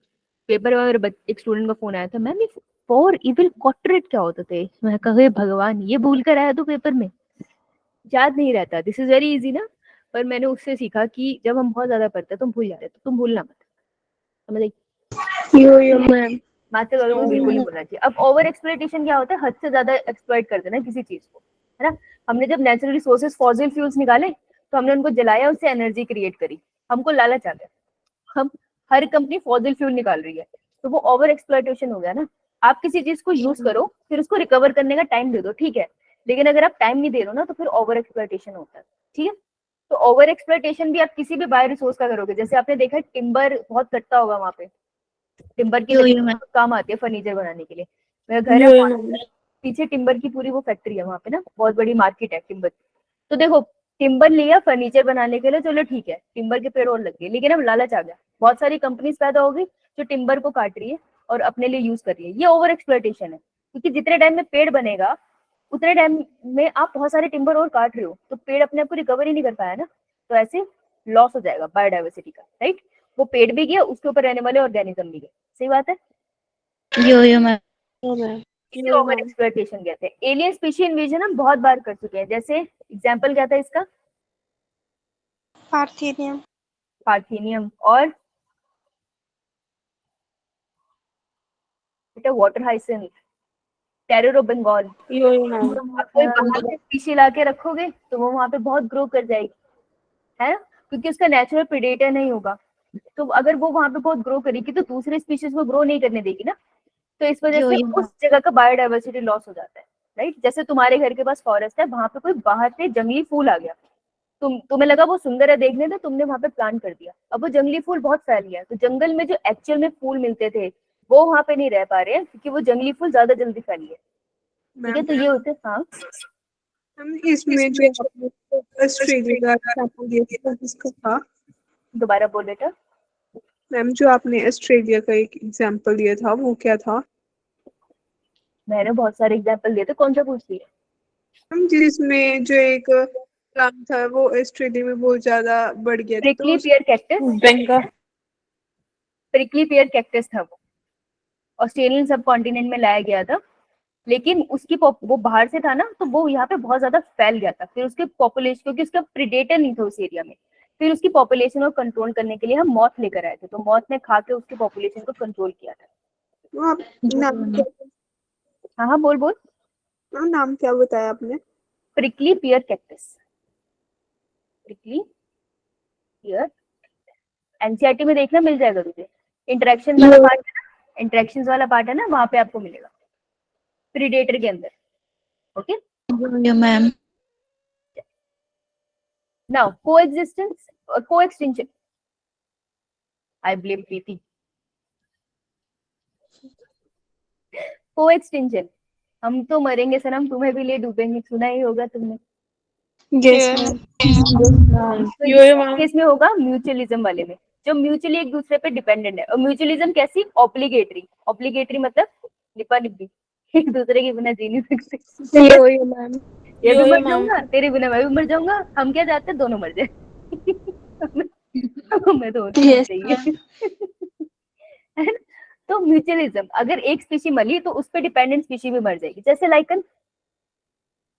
पेपर में एक स्टूडेंट का फोन आया था, मैम ये फॉर इविल क्वाड्रेट क्या होते थे, मैं कहा भगवान ये भूल कर आया तो पेपर में याद नहीं रहता। दिस इज वेरी इजी ना, पर मैंने उससे सीखा कि जब हम बहुत ज्यादा पढ़ते हैं तो हम भूल जाते हैं, तो तुम भूलना मत, समझ आई। मैम मास्टर वालों को बिल्कुल नहीं बोलना चाहिए। अब ओवर एक्सप्लॉइटेशन क्या होता है, हद से ज्यादा एक्सप्लॉइट कर देना किसी चीज को, है ना। हमने जब नेचुरल रिसोर्सेज फॉसिल फ्यूल्स निकाले तो हमने उनको जलाया, उससे एनर्जी क्रिएट करी, हमको लालच आ गया, हम हर कंपनी फॉसिल फ्यूल निकाल रही है, तो वो ओवर एक्सप्लॉइटेशन हो गया ना। आप किसी चीज को यूज करो, फिर उसको रिकवर करने का टाइम दे दो, ठीक है, लेकिन अगर आप टाइम नहीं दे रहे हो ना तो फिर ओवर एक्सप्लॉइटेशन होता है, ठीक है। तो ओवर एक्सप्लॉइटेशन भी आप किसी भी बायो रिसोर्स का करोगे, जैसे आपने देखा टिम्बर बहुत कटता होगा वहां पे, टिम्बर की लकड़ी काम आती है फर्नीचर बनाने के लिए। मेरा घर है पीछे टिम्बर की पूरी वो फैक्ट्री है वहां पे ना, बहुत बड़ी मार्केट है टिम्बर। तो देखो टिम्बर लिया फर्नीचर बनाने के लिए, चलो ठीक है, टिम्बर के पेड़ और लग गए, लेकिन अब लालच आ गया, बहुत सारी कंपनीज पैदा हो गई जो टिम्बर को काट रही है और अपने लिए यूज कर रही है। ये ओवर एक्सप्लॉइटेशन है, क्योंकि जितने टाइम में पेड़ बनेगा उतने टाइम में आप बहुत सारे टिम्बर और काट रहे हो, तो पेड़ अपने आप को रिकवर ही नहीं कर पाया ना, तो ऐसे लॉस हो जाएगा बायोडाइवर्सिटी का, राइट। वो पेड़ भी गया, उसके ऊपर रहने वाले ऑर्गेनिज्म भी गए, सही बात है। इसे ओवर एक्सप्लॉइटेशन कहते हैं। एलियन स्पीशीज इन्वेजन हम बहुत बार कर चुके हैं, जैसे एग्जांपल क्या था इसका, पार्थेनियम और बेटा water hyacinth, terror of Bengal. आप कोई बाहर से स्पीशी ला के रखोगे तो वो वहां पे बहुत ग्रो कर जाएगी, है ना, क्योंकि उसका नेचुरल प्रेडेटर नहीं होगा। तो अगर वो वहां पे बहुत ग्रो करेगी तो दूसरे स्पीशीज को ग्रो नहीं करने देगी ना, तो इस वजह से उस जगह का बायोडाइवर्सिटी लॉस हो जाता है, राइट। जैसे तुम्हारे घर के पास फॉरेस्ट है, वहां पे कोई बाहर से जंगली फूल आ गया, तुम्हें लगा वो सुंदर है देखने में, तुमने वहां पे प्लांट कर दिया, अब वो जंगली फूल बहुत फैल गया, तो जंगल में जो एक्चुअल में फूल मिलते थे, वो वहां पे नहीं रह पा रहे हैं क्योंकि वो जंगली फूल ज्यादा जल्दी फैली है। ठीक है, मैम तो ये होते हैं। हाँ, हम इसमें जो आपने ऑस्ट्रेलिया का एग्जाम्पल दिया था किसका था? दोबारा बोल बेटा। मैम जो आपने ऑस्ट्रेलिया का एक एग्जाम्पल दिया था वो क्या था? मैंने बहुत सारे एग्जाम्पल दिए थे, कौन सा पूछ रही है? हम जिसमें जो एक प्लांट था वो ऑस्ट्रेलिया में बहुत ज्यादा बढ़ गया था, तो प्रिकली पियर कैक्टस। बेंगा प्रिकली पियर कैक्टस था, वो ऑस्ट्रेलियन सब कॉन्टिनेंट में लाया गया था, लेकिन उसकी वो बाहर से था ना, तो वो यहाँ पे बहुत ज्यादा फैल गया था। फिर उसके पॉपुलेशन, क्योंकि उसका प्रीडेटर नहीं था उस एरिया में, फिर उसकी पॉपुलेशन को कंट्रोल करने के लिए हम मॉथ लेकर आए थे, तो मॉथ ने खा के उसकी पॉपुलेशन को कंट्रोल किया था। वो आप नाम हाँ हाँ, बोल बोल। नाम क्या बताया आपने? प्रिकली पियर कैक्टस। प्रिकली पियर, एनसीईआरटी में देखना, मिल जाएगा तुझे। इंटरेक्शन वाला पार्ट है ना, इंटरेक्शंस वाला पार्ट है ना, वहां पे आपको मिलेगा प्रीडेटर के अंदर। Okay, ma'am. नाउ कोएग्जिस्टेंस और कोएक्सटिंक्शन। आई ब्लेम प्रीति। कोएक्सटिंक्शन, हम तो मरेंगे सनम, तुम्हें भी ले डूबेंगे, सुना ही होगा तुमने। Yes ma'am. तो यो मैम। केस में होगा म्यूचुअलिज्म वाले में, जो म्यूचुअली एक दूसरे पे डिपेंडेंट है। और म्यूचुअलिज्म कैसी? ऑब्लिगेटरी। ऑब्लिगेटरी मतलब लिपा लिपी, एक दूसरे के बिना जी नहीं सकते। यो मैम। ये भी मर जाऊंगा, तेरे बिना मैं भी मर जाऊंगा, हम क्या चाहते हैं? दोनों मर जाए। हमें दोनों चाहिए। है ना? तो म्यूचुअलिज्म, अगर एक स्पीशी मरी तो उस पर डिपेंडेंट स्पीशी भी मर जाएगी, जैसे लाइकन,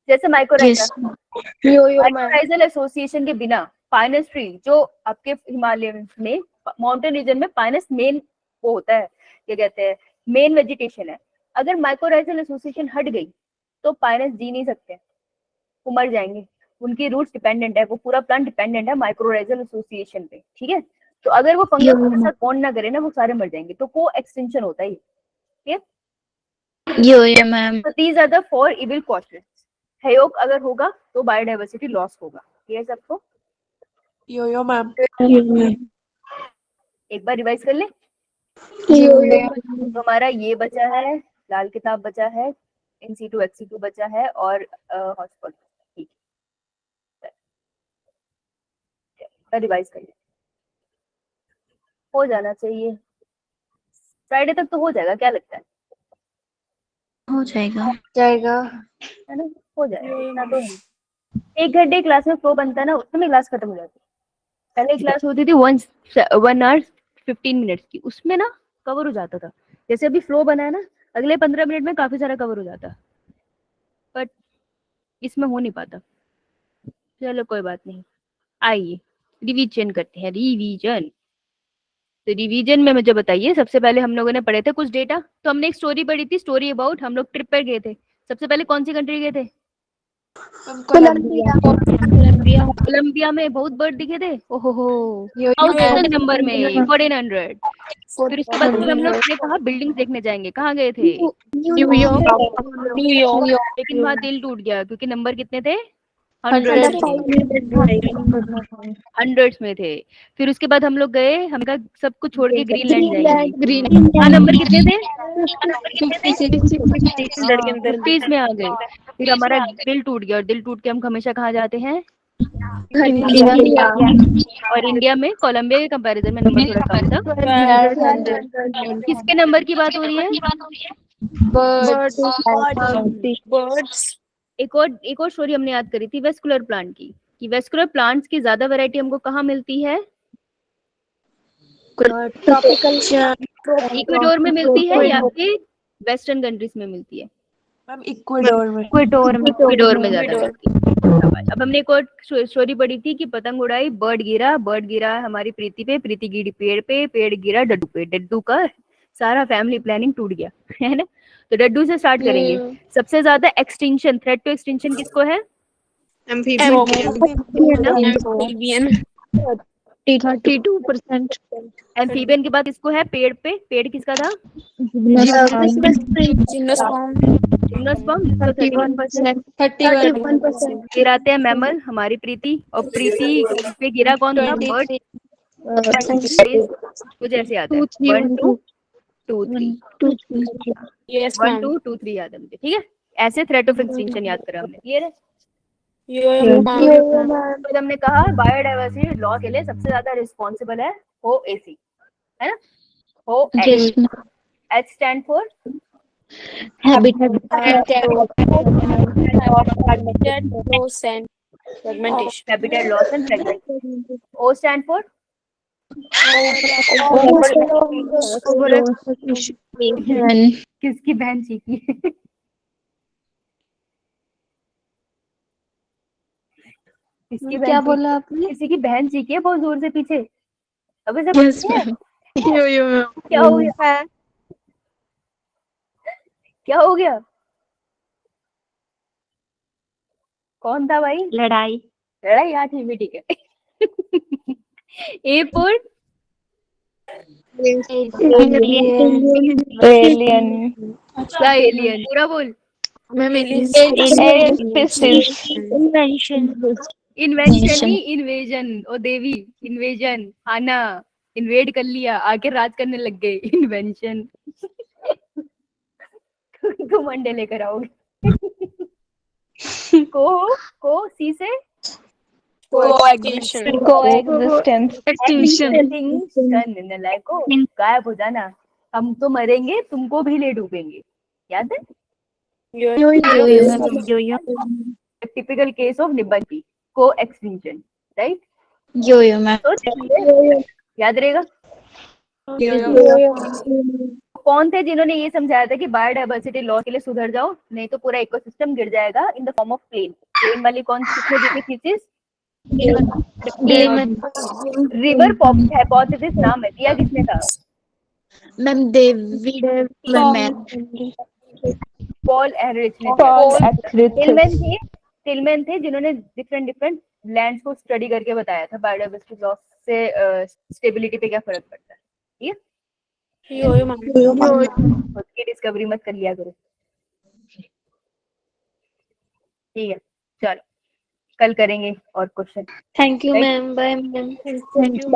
जैसे माइकोराइजा। माइकोराइजल एसोसिएशन के बिना पाइनस ट्री, जो आपके हिमालय में माउंटेन रीजन में पाइनस मेन वो होता है, क्या कहते हैं, मेन वेजिटेशन है, अगर माइकोराइजल एसोसिएशन हट गई तो पाइनस जी नहीं सकते, वो मर जाएंगे। उनकी रूट्स डिपेंडेंट है, वो पूरा प्लांट डिपेंडेंट है माइक्रोराइजल एसोसिएशन पे। ठीक है, तो अगर वो फंगस के साथ बॉन्ड ना करे ना, वो सारे मर जाएंगे, तो को एक्सटेंशन होता है। ठीक है, मैम। तो these are the 4 evil questions. हैयोग अगर होगा तो बायोडाइवर्सिटी लॉस होगा। ये सबको यो मैम। एक बार रिवाइज कर ले। तो हमारा ये बचा है, लाल किताब बचा है, NC2 XC2 बचा है, और हॉटस्पॉट। ठीक है, रिवाइज कर ले, हो जाना चाहिए फ्राइडे तक, तो हो जाएगा, क्या लगता है? हो जाएगा। है ना, हो जाएगा, इतना तो है। 1 घंटे क्लास में फ्लो बनता है ना, उसमें क्लास खत्म हो जाती है। पहले क्लास होती थी 1 आवर 15 मिनट्स की, उसमें ना कवर हो जाता था। जैसे अभी फ्लो बना है ना, अगले 15 मिनट में काफी सारा कवर हो जाता, बट इसमें हो नहीं पाता। चलो कोई बात नहीं, आइए रिवीजन करते हैं। रिवीजन, तो रिवीजन में मुझे बताइए, सबसे पहले हम लोगों ने पढ़े थे कुछ डेटा। तो हमने एक स्टोरी पढ़ी थी, स्टोरी अबाउट, हम लोग ट्रिप पर गए थे। सबसे पहले कौन सी कंट्री गए थे? कोलंबिया में बहुत बर्ड दिखे थे। ओहो, 1000 नंबर में 1400। फिर उसके बाद फिर हम लोग ने कहा बिल्डिंग्स देखने जाएंगे, कहाँ गए थे? न्यूयॉर्क। लेकिन वहाँ दिल टूट गया क्योंकि नंबर कितने थे? 100s में थे। फिर उसके बाद हम लोग गए, हम कहा सब कुछ छोड़ के ग्रीनलैंड जाएंगे। वहाँ नंबर कितने थे? 50s में आ गए। फिर हमारा दिल टूट गया, और दिल टूट के हम हमेशा कहाँ जाते हैं? और इंडिया में कोलंबिया के कंपैरिजन में नंबर थोड़ा कम था। किसके नंबर की बात हो रही है? एक और स्टोरी हमने याद करी थी वेस्कुलर प्लांट की, कि वेस्कुलर प्लांट्स की ज्यादा वैरायटी हमको कहाँ मिलती है? इक्वेडोर में मिलती है या फिर वेस्टर्न कंट्रीज में मिलती है? मैम इक्वेडोर में। इक्वेडोर में ज्यादा मिलती है। अब हमने एक और स्टोरी पढ़ी थी कि पतंग उड़ाई, बर्ड गिरा हमारी प्रीति पे, प्रीति गिरी पेड़ पे, पेड़ गिरा डड्डू पे, डड्डू का सारा फैमिली प्लानिंग टूट गया, है ना। तो डड्डू से स्टार्ट करेंगे। सबसे ज्यादा एक्सटिंक्शन, थ्रेट टू एक्सटिंक्शन किसको है? एम्फीबियन 32%। एम्फीबियन के बाद किसको है? पेड़ पे, पेड़ किसका था? जिम्नोस्पर्म 31%। 31%। फिर आते हैं मैमल, हमारी प्रीति, और प्रीति पे गिरा कौन था? बर्ड। कुछ ऐसे आता है 1 2 2 3 2 यस 1 मैम 2 2 3 याद है मुझे, ठीक है। ऐसे थ्रेट ऑफ एक्सटिंक्शन याद करा हमने, क्लियर है। तो हमने कहा बायोडाइवर्सिटी लॉ के लिए सबसे ज्यादा रिस्पॉन्सिबल है OAC, है ना। Yes, ma'am. H stand for Habitat. Habitat loss and fragmentation. O stand for And किसकी बहन चीखी किसकी क्या बहन बोला आपने? किसी की बहन चीखी है बहुत जोर से पीछे। अबे सब yes, ma'am. क्या हो गया, क्या हो गया, कौन था भाई? लड़ाई। लड़ाई, हाँ ठीक है ठीक है। A for Alien. क्या एलियन, पूरा बोल। इन्वेंशन नहीं इन्वेजन, ओ देवी इन्वेजन, आना इन्वेड कर लिया, आके राज करने लग गए, इन्वेंशन। तुम अंडे लेकर आओगे। को सी से Coexistence. एक्सटिंक्शन, लाइको गायब हो जाना, हम तो मरेंगे तुमको भी ले डूबेंगे, याद है। टिपिकल केस ऑफ निबंधी को एक्सटिंक्शन, राइट। Yo, ma'am. तो याद रहेगा। कौन थे जिन्होंने ये समझाया था कि बायोडाइवर्सिटी लॉ के लिए सुधर जाओ, नहीं तो पूरा इकोसिस्टम गिर जाएगा in the form of plane. Plane वाली कौन किसने दी थी थीसिस? रिवर हाइपोथेसिस नाम है, दिया किसने था? Ma'am, David. Ma'am. पॉल एहरिच ने। टिलमैन थे जिन्होंने डिफरेंट लैंड्स को स्टडी करके बताया था बायोडाइवर्सिटी लॉस से स्टेबिलिटी पे क्या फर्क पड़ता है, ठीक है। खुद की डिस्कवरी मत कर लिया करो, ठीक है। चलो कल करेंगे और question. Thank you ma'am, bye ma'am. Thank you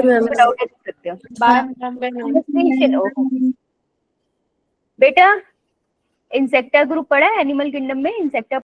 ma'am. Doubt है पूछ सकते हो। बाय बेटा, इंसेक्टा ग्रुप पढ़ा है एनिमल किंगडम में? इंसेक्टा